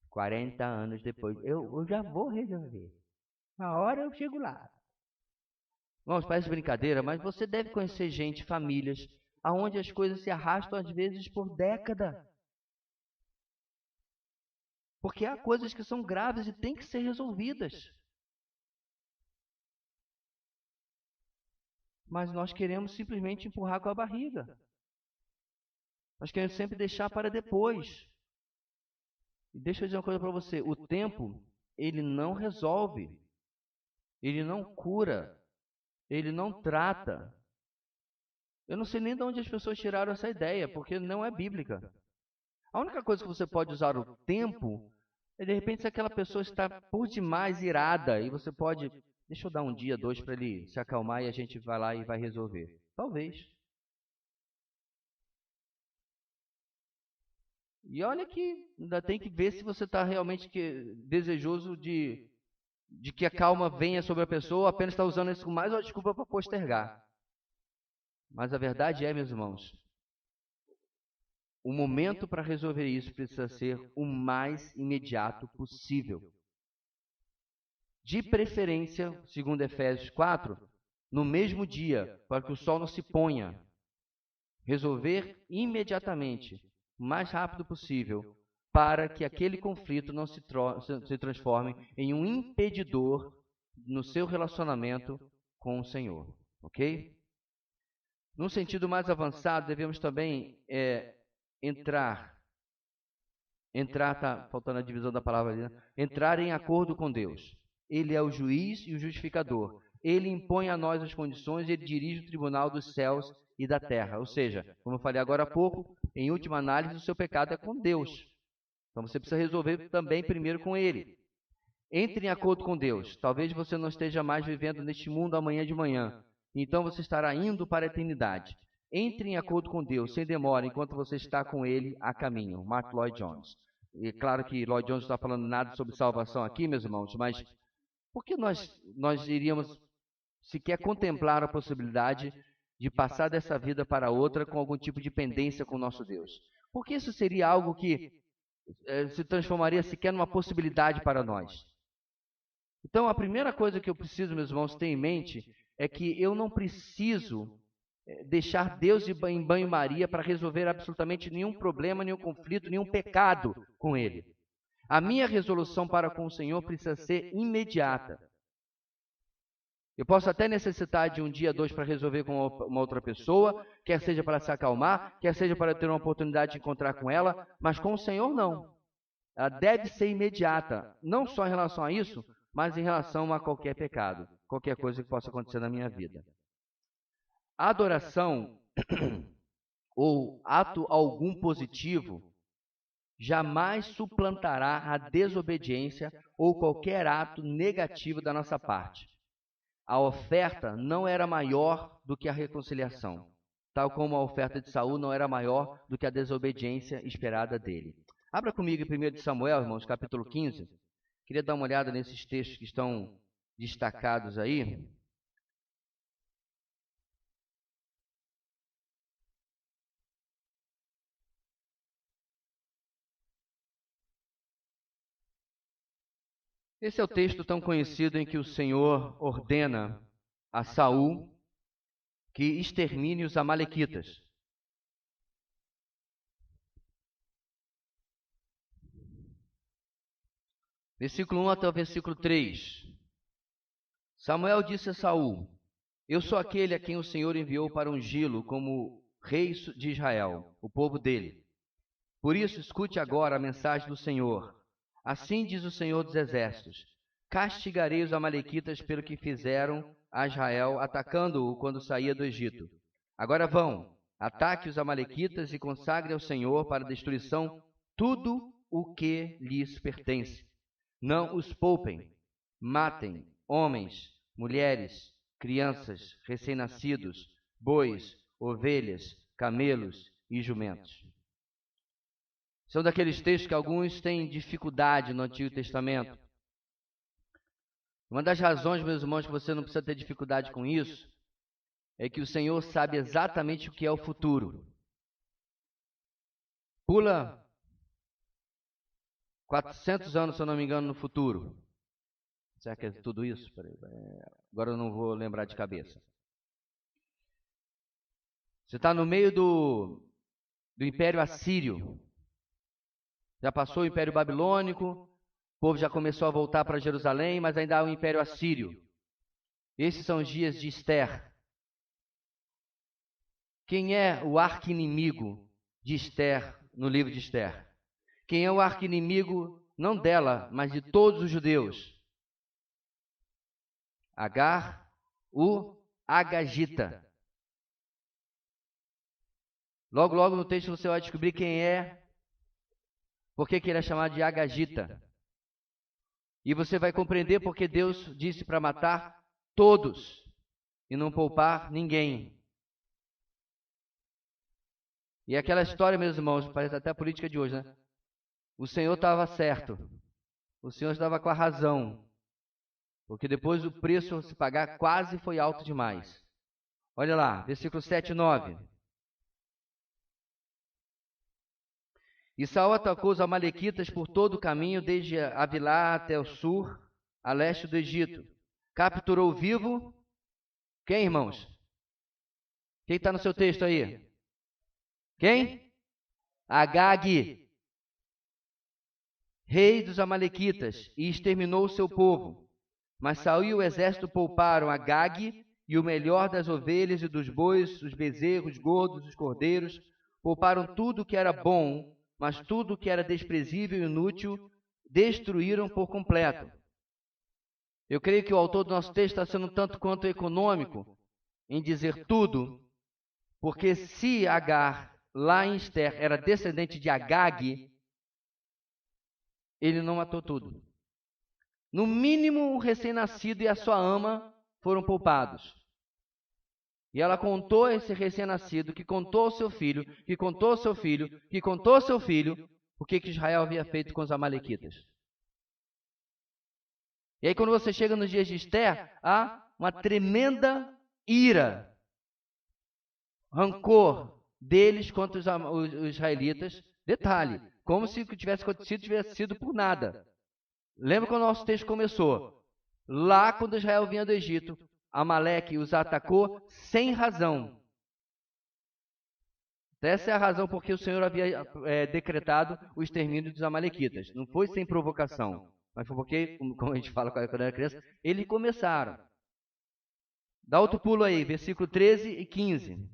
40 anos depois, eu já vou resolver. Na hora eu chego lá. Irmãos, parece brincadeira, mas você deve conhecer gente, famílias, onde as coisas se arrastam às vezes por década. Porque há coisas que são graves e têm que ser resolvidas. Mas nós queremos simplesmente empurrar com a barriga. Nós queremos sempre deixar para depois. E deixa eu dizer uma coisa para você. O tempo, ele não resolve. Ele não cura. Ele não trata. Eu não sei nem de onde as pessoas tiraram essa ideia, porque não é bíblica. A única coisa que você pode usar o tempo é, de repente, se aquela pessoa está por demais irada, e você pode... Deixa eu dar um dia, 2 para ele se acalmar e a gente vai lá e vai resolver. Talvez. E olha que ainda tem que ver se você está realmente desejoso de que a calma venha sobre a pessoa ou apenas está usando isso como mais uma desculpa para postergar. Mas a verdade é, meus irmãos, o momento para resolver isso precisa ser o mais imediato possível. De preferência, segundo Efésios 4, no mesmo dia, para que o sol não se ponha. Resolver imediatamente, o mais rápido possível, para que aquele conflito não se transforme em um impedidor no seu relacionamento com o Senhor. Ok? Num sentido mais avançado, devemos também entrar, tá faltando a divisão da palavra ali, né? Entrar em acordo com Deus. Ele é o juiz e o justificador. Ele impõe a nós as condições e ele dirige o tribunal dos céus e da terra. Ou seja, como eu falei agora há pouco, em última análise, o seu pecado é com Deus. Então você precisa resolver também primeiro com ele. Entre em acordo com Deus. Talvez você não esteja mais vivendo neste mundo amanhã de manhã. Então você estará indo para a eternidade. Entre em acordo com Deus, sem demora, enquanto você está com ele a caminho. Mark Lloyd Jones. E claro que Lloyd Jones não está falando nada sobre salvação aqui, meus irmãos, mas por que nós iríamos sequer contemplar a possibilidade de passar dessa vida para outra com algum tipo de pendência com o nosso Deus? Porque isso seria algo que se transformaria sequer numa possibilidade para nós. Então, a primeira coisa que eu preciso, meus irmãos, ter em mente é que eu não preciso deixar Deus em banho-maria para resolver absolutamente nenhum problema, nenhum conflito, nenhum pecado com Ele. A minha resolução para com o Senhor precisa ser imediata. Eu posso até necessitar de um dia, 2 para resolver com uma outra pessoa, quer seja para se acalmar, quer seja para ter uma oportunidade de encontrar com ela, mas com o Senhor não. Ela deve ser imediata, não só em relação a isso, mas em relação a qualquer pecado, qualquer coisa que possa acontecer na minha vida. A adoração ou ato algum positivo jamais suplantará a desobediência ou qualquer ato negativo da nossa parte. A oferta não era maior do que a reconciliação, tal como a oferta de Saul não era maior do que a desobediência esperada dele. Abra comigo em 1 Samuel, irmãos, capítulo 15. Queria dar uma olhada nesses textos que estão destacados aí. Esse é o texto tão conhecido em que o Senhor ordena a Saul que extermine os amalequitas. Versículo 1 até o versículo 3. Samuel disse a Saul: Eu sou aquele a quem o Senhor enviou para ungí-lo como rei de Israel, o povo dele. Por isso, escute agora a mensagem do Senhor. Assim diz o Senhor dos Exércitos: Castigarei os amalequitas pelo que fizeram a Israel, atacando-o quando saía do Egito. Agora vão, ataque os amalequitas e consagre ao Senhor para destruição tudo o que lhes pertence. Não os poupem, matem homens, mulheres, crianças, recém-nascidos, bois, ovelhas, camelos e jumentos. São daqueles textos que alguns têm dificuldade no Antigo Testamento. Uma das razões, meus irmãos, que você não precisa ter dificuldade com isso, é que o Senhor sabe exatamente o que é o futuro. Pula 400 anos, se eu não me engano, no futuro. Será que é tudo isso? Agora eu não vou lembrar de cabeça. Você está no meio do Império Assírio. Já passou o Império Babilônico, o povo já começou a voltar para Jerusalém, mas ainda há o Império Assírio. Esses são os dias de Ester. Quem é o arqui-inimigo de Ester no livro de Ester? Quem é o arqui-inimigo, não dela, mas de todos os judeus? Agar, o Agagita. Logo, logo no texto você vai descobrir quem é. Por que ele é chamado de Agagita? E você vai compreender porque Deus disse para matar todos e não poupar ninguém. E aquela história, meus irmãos, parece até a política de hoje, né? O Senhor estava certo. O Senhor estava com a razão. Porque depois o preço a se pagar quase foi alto demais. Olha lá, versículo 7 e 9. E Saul atacou os amalequitas por todo o caminho, desde Avilá até o sul, a leste do Egito. Capturou vivo. Quem, irmãos? Quem está no seu texto aí? Quem? Agag, rei dos amalequitas, e exterminou o seu povo. Mas Saul e o exército pouparam Agag e o melhor das ovelhas e dos bois, os bezerros gordos, os cordeiros. Pouparam tudo que era bom, mas tudo que era desprezível e inútil destruíram por completo. Eu creio que o autor do nosso texto está sendo tanto quanto econômico em dizer tudo, porque se Agar, lá em Ester, era descendente de Agag, ele não matou tudo. No mínimo, o recém-nascido e a sua ama foram poupados. E ela contou a esse recém-nascido, que contou ao seu filho, que contou ao seu filho, que contou ao seu filho, o que Israel havia feito com os amalequitas. E aí, quando você chega nos dias de Ester, há uma tremenda ira, rancor deles contra os israelitas. Detalhe, como se o que tivesse acontecido tivesse sido por nada. Lembra quando o nosso texto começou? Lá, quando Israel vinha do Egito, Amaleque os atacou sem razão. Essa é a razão porque o Senhor havia decretado o extermínio dos amalequitas. Não foi sem provocação, mas foi porque, como a gente fala quando era criança, eles começaram. Dá outro pulo aí, versículo 13 e 15.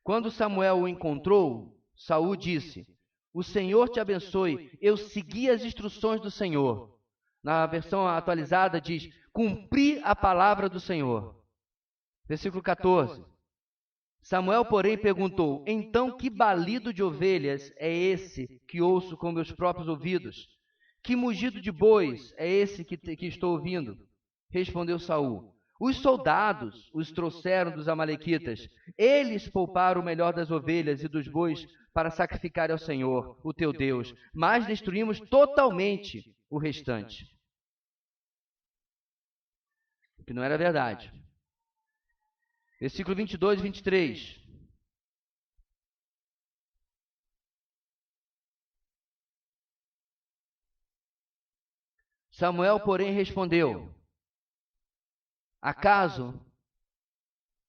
Quando Samuel o encontrou, Saul disse: O Senhor te abençoe. Eu segui as instruções do Senhor. Na versão atualizada diz, cumpri a palavra do Senhor. Versículo 14. Samuel, porém, perguntou, então que balido de ovelhas é esse que ouço com meus próprios ouvidos? Que mugido de bois é esse que estou ouvindo? Respondeu Saul, os soldados os trouxeram dos amalequitas. Eles pouparam o melhor das ovelhas e dos bois para sacrificar ao Senhor, o teu Deus, mas destruímos totalmente o restante. O que não era verdade. Versículo 22 e 23. Samuel, porém, respondeu, acaso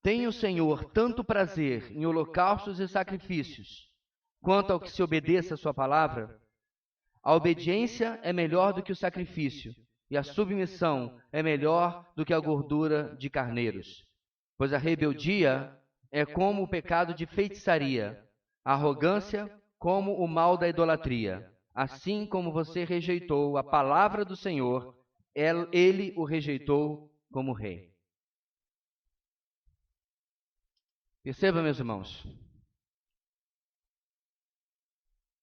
tem o Senhor tanto prazer em holocaustos e sacrifícios, quanto ao que se obedeça a sua palavra? A obediência é melhor do que o sacrifício, e a submissão é melhor do que a gordura de carneiros. Pois a rebeldia é como o pecado de feitiçaria, a arrogância como o mal da idolatria. Assim como você rejeitou a palavra do Senhor, ele o rejeitou como rei. Perceba, meus irmãos,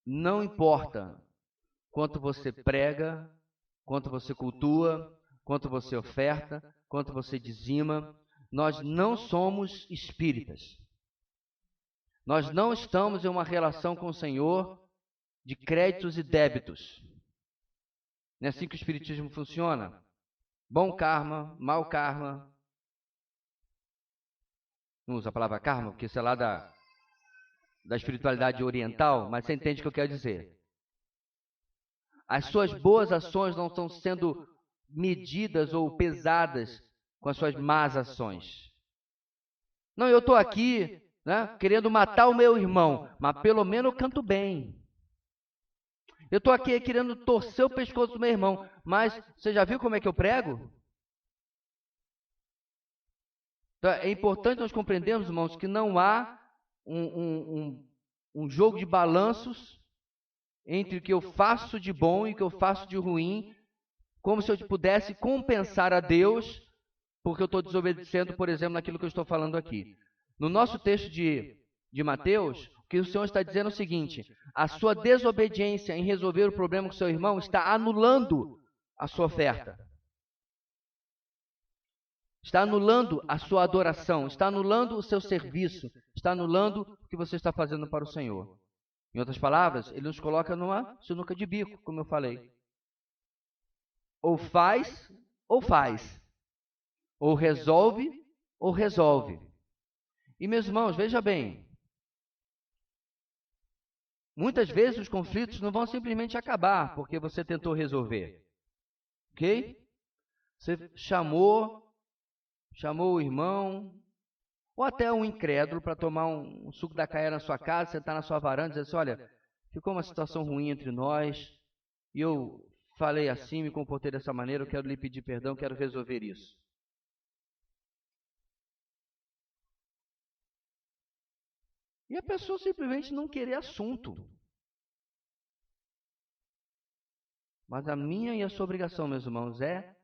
não importa quanto você prega, quanto você cultua, quanto você oferta, quanto você dizima, nós não somos espíritas. Nós não estamos em uma relação com o Senhor de créditos e débitos. Não é assim que o espiritismo funciona? Bom karma, mau karma. Não usa a palavra karma, porque isso é lá da espiritualidade oriental, mas você entende o que eu quero dizer. As suas boas ações não estão sendo medidas ou pesadas com as suas más ações. Não, eu estou aqui, né, querendo matar o meu irmão, mas pelo menos eu canto bem. Eu estou aqui querendo torcer o pescoço do meu irmão, mas você já viu como é que eu prego? Então, é importante nós compreendermos, irmãos, que não há um jogo de balanços entre o que eu faço de bom e o que eu faço de ruim, como se eu pudesse compensar a Deus porque eu estou desobedecendo, por exemplo, naquilo que eu estou falando aqui. No nosso texto de Mateus, o que o Senhor está dizendo é o seguinte, a sua desobediência em resolver o problema com seu irmão está anulando a sua oferta. Está anulando a sua adoração, está anulando o seu serviço, está anulando o que você está fazendo para o Senhor. Em outras palavras, ele nos coloca numa sinuca de bico, como eu falei. Ou faz, ou faz. Ou resolve, ou resolve. E, meus irmãos, veja bem, muitas vezes os conflitos não vão simplesmente acabar porque você tentou resolver. Ok? Você chamou o irmão, ou até um incrédulo para tomar um suco da caia na sua casa, sentar na sua varanda e dizer assim, olha, ficou uma situação ruim entre nós, e eu falei assim, me comportei dessa maneira, eu quero lhe pedir perdão, quero resolver isso. E a pessoa simplesmente não querer assunto. Mas a minha e a sua obrigação, meus irmãos, é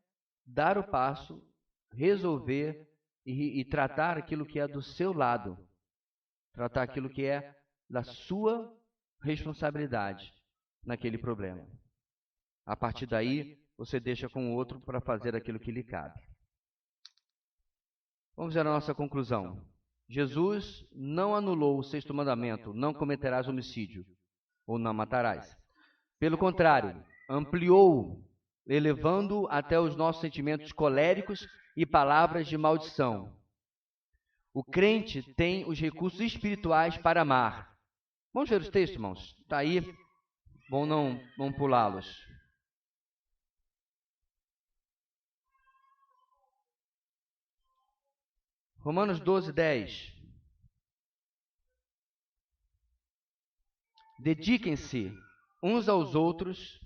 dar o passo, resolver e tratar aquilo que é do seu lado. Tratar aquilo que é da sua responsabilidade naquele problema. A partir daí, você deixa com o outro para fazer aquilo que lhe cabe. Vamos ver a nossa conclusão. Jesus não anulou o sexto mandamento, não cometerás homicídio, ou não matarás. Pelo contrário, ampliou, elevando até os nossos sentimentos coléricos e palavras de maldição. O crente tem os recursos espirituais para amar. Vamos ver os textos, irmãos? Está aí, bom não pulá-los. Romanos 12, 10. Dediquem-se uns aos outros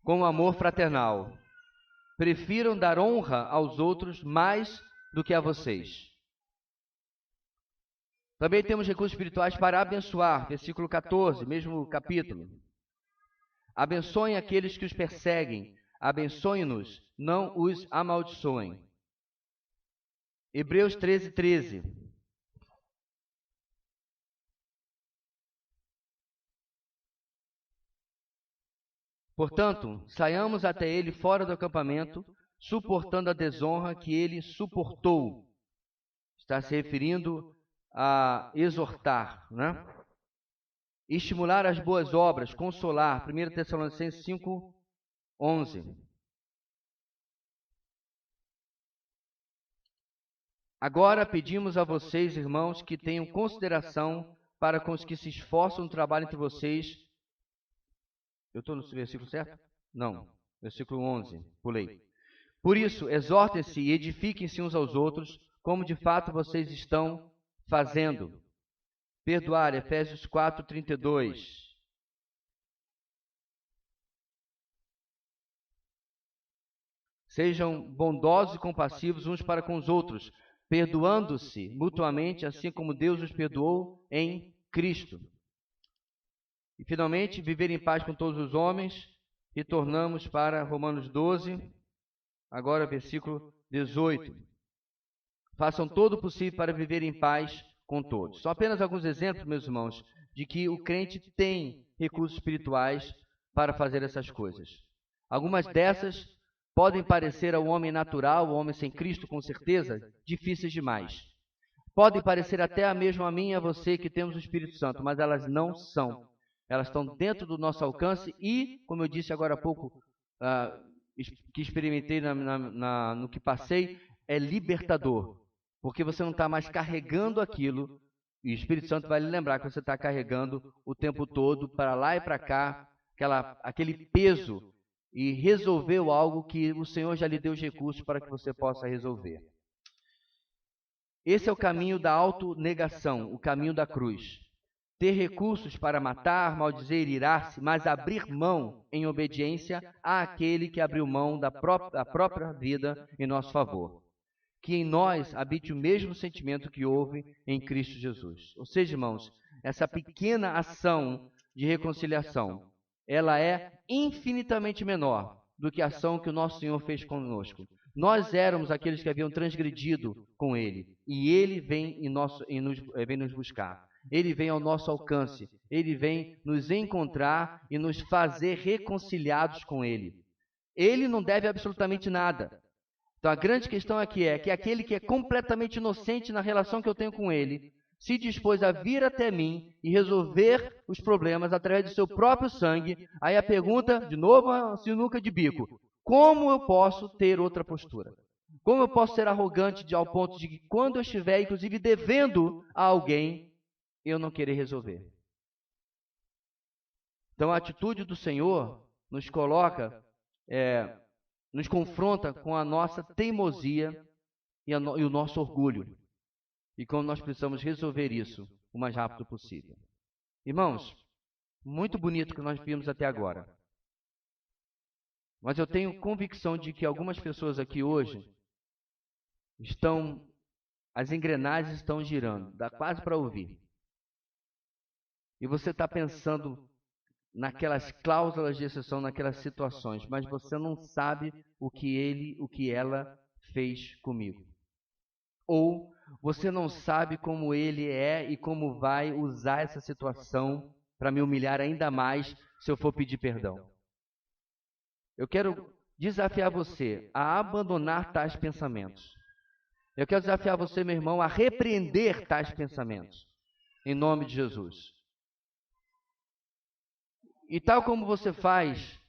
com amor fraternal. Prefiram dar honra aos outros mais do que a vocês. Também temos recursos espirituais para abençoar, versículo 14, mesmo capítulo. Abençoem aqueles que os perseguem, abençoem-nos, não os amaldiçoem. Hebreus 13, 13. Portanto, saiamos até ele fora do acampamento, suportando a desonra que ele suportou. Está se referindo a exortar, né? Estimular as boas obras, consolar. 1 Tessalonicenses 5, 11. Agora pedimos a vocês, irmãos, que tenham consideração para com os que se esforçam no trabalho entre vocês. Eu estou no versículo certo? Não. Versículo 11. Pulei. Por isso, exortem-se e edifiquem-se uns aos outros, como de fato vocês estão fazendo. Perdoar, Efésios 4, 32. Sejam bondosos e compassivos uns para com os outros, perdoando-se mutuamente, assim como Deus os perdoou em Cristo. E, finalmente, viver em paz com todos os homens. E tornamos para Romanos 12, agora versículo 18. Façam todo o possível para viver em paz com todos. São apenas alguns exemplos, meus irmãos, de que o crente tem recursos espirituais para fazer essas coisas. Algumas dessas podem parecer ao homem natural, ao homem sem Cristo, com certeza, difíceis demais. Podem parecer até mesmo a mim e a você que temos o Espírito Santo, mas elas não são. Elas estão dentro do nosso alcance e, como eu disse agora há pouco, que experimentei no que passei, é libertador. Porque você não está mais carregando aquilo, e o Espírito Santo vai lhe lembrar que você está carregando o tempo todo, para lá e para cá, aquele peso, e resolveu algo que o Senhor já lhe deu os recursos para que você possa resolver. Esse é o caminho da autonegação, o caminho da cruz. Ter recursos para matar, maldizer, irar-se, mas abrir mão em obediência àquele que abriu mão da própria vida em nosso favor. Que em nós habite o mesmo sentimento que houve em Cristo Jesus. Ou seja, irmãos, essa pequena ação de reconciliação, ela é infinitamente menor do que a ação que o nosso Senhor fez conosco. Nós éramos aqueles que haviam transgredido com Ele, e Ele vem nos buscar. Ele vem ao nosso alcance, Ele vem nos encontrar e nos fazer reconciliados com Ele. Ele não deve absolutamente nada. Então a grande questão aqui é que aquele que é completamente inocente na relação que eu tenho com Ele, se dispôs a vir até mim e resolver os problemas através do seu próprio sangue. Aí a pergunta, de novo, a sinuca de bico: como eu posso ter outra postura? Como eu posso ser arrogante ao ponto de que quando eu estiver, inclusive, devendo a alguém, eu não querer resolver? Então a atitude do Senhor nos coloca, nos confronta com a nossa teimosia e o nosso orgulho. E como nós precisamos resolver isso o mais rápido possível. Irmãos, muito bonito o que nós vimos até agora. Mas eu tenho convicção de que algumas pessoas aqui hoje as engrenagens estão girando, dá quase para ouvir. E você está pensando naquelas cláusulas de exceção, naquelas situações, mas você não sabe o que ela fez comigo. Ou você não sabe como ele é e como vai usar essa situação para me humilhar ainda mais se eu for pedir perdão. Eu quero desafiar você a abandonar tais pensamentos. Eu quero desafiar você, meu irmão, a repreender tais pensamentos, em nome de Jesus. E tal como você faz,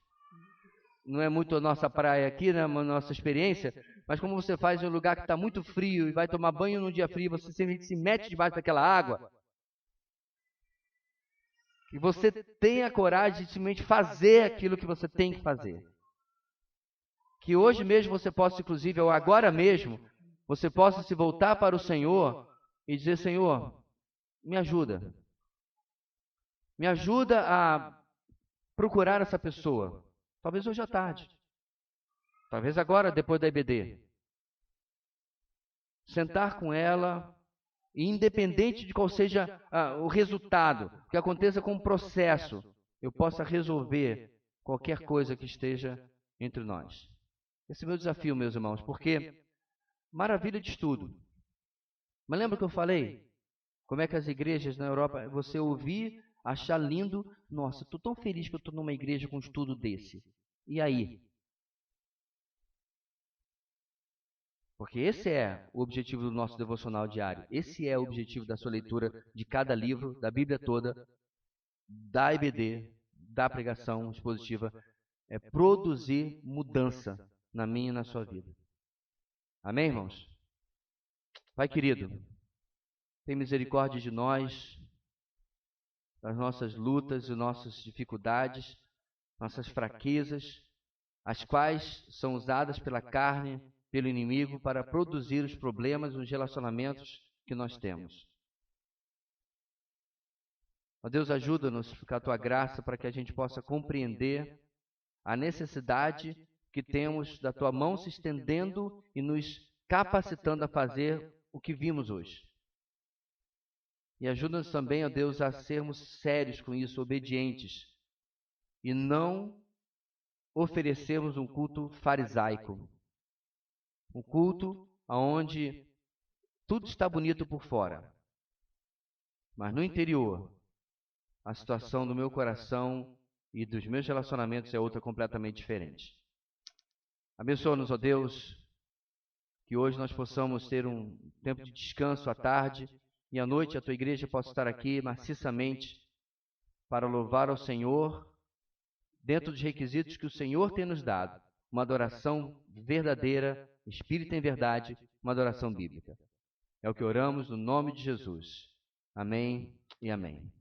não é muito a nossa praia aqui, né, a nossa experiência, mas como você faz em um lugar que está muito frio e vai tomar banho num dia frio, você simplesmente se mete debaixo daquela água. E você tem a coragem de simplesmente fazer aquilo que você tem que fazer. Que hoje mesmo você possa, inclusive, ou agora mesmo, você possa se voltar para o Senhor e dizer: Senhor, me ajuda. Me ajuda a procurar essa pessoa. Talvez hoje à tarde. Talvez agora, depois da EBD. Sentar com ela E independente de qual seja o resultado, o que aconteça com o processo, eu possa resolver qualquer coisa que esteja entre nós. Esse é o meu desafio, meus irmãos, porque maravilha de estudo. Mas lembra que eu falei? Como é que as igrejas na Europa, você ouvir, achar lindo, nossa, estou tão feliz que eu estou numa igreja com um estudo desse. E aí? Porque esse é o objetivo do nosso devocional diário. Esse é o objetivo da sua leitura de cada livro, da Bíblia toda, da IBD, da pregação expositiva. É produzir mudança na minha e na sua vida. Amém, irmãos? Pai querido, tem misericórdia de nós, das nossas lutas e nossas dificuldades, nossas fraquezas, as quais são usadas pela carne, pelo inimigo, para produzir os problemas e os relacionamentos que nós temos. Ó Deus, ajuda-nos com a Tua graça para que a gente possa compreender a necessidade que temos da Tua mão se estendendo e nos capacitando a fazer o que vimos hoje. E ajuda-nos também, ó Deus, a sermos sérios com isso, obedientes, e não oferecermos um culto farisaico, um culto onde tudo está bonito por fora, mas no interior, a situação do meu coração e dos meus relacionamentos é outra completamente diferente. Abençoa-nos, ó Deus, que hoje nós possamos ter um tempo de descanso à tarde e à noite a Tua igreja possa estar aqui maciçamente para louvar ao Senhor, dentro dos requisitos que o Senhor tem nos dado, uma adoração verdadeira, espírita em verdade, uma adoração bíblica. É o que oramos no nome de Jesus. Amém e amém.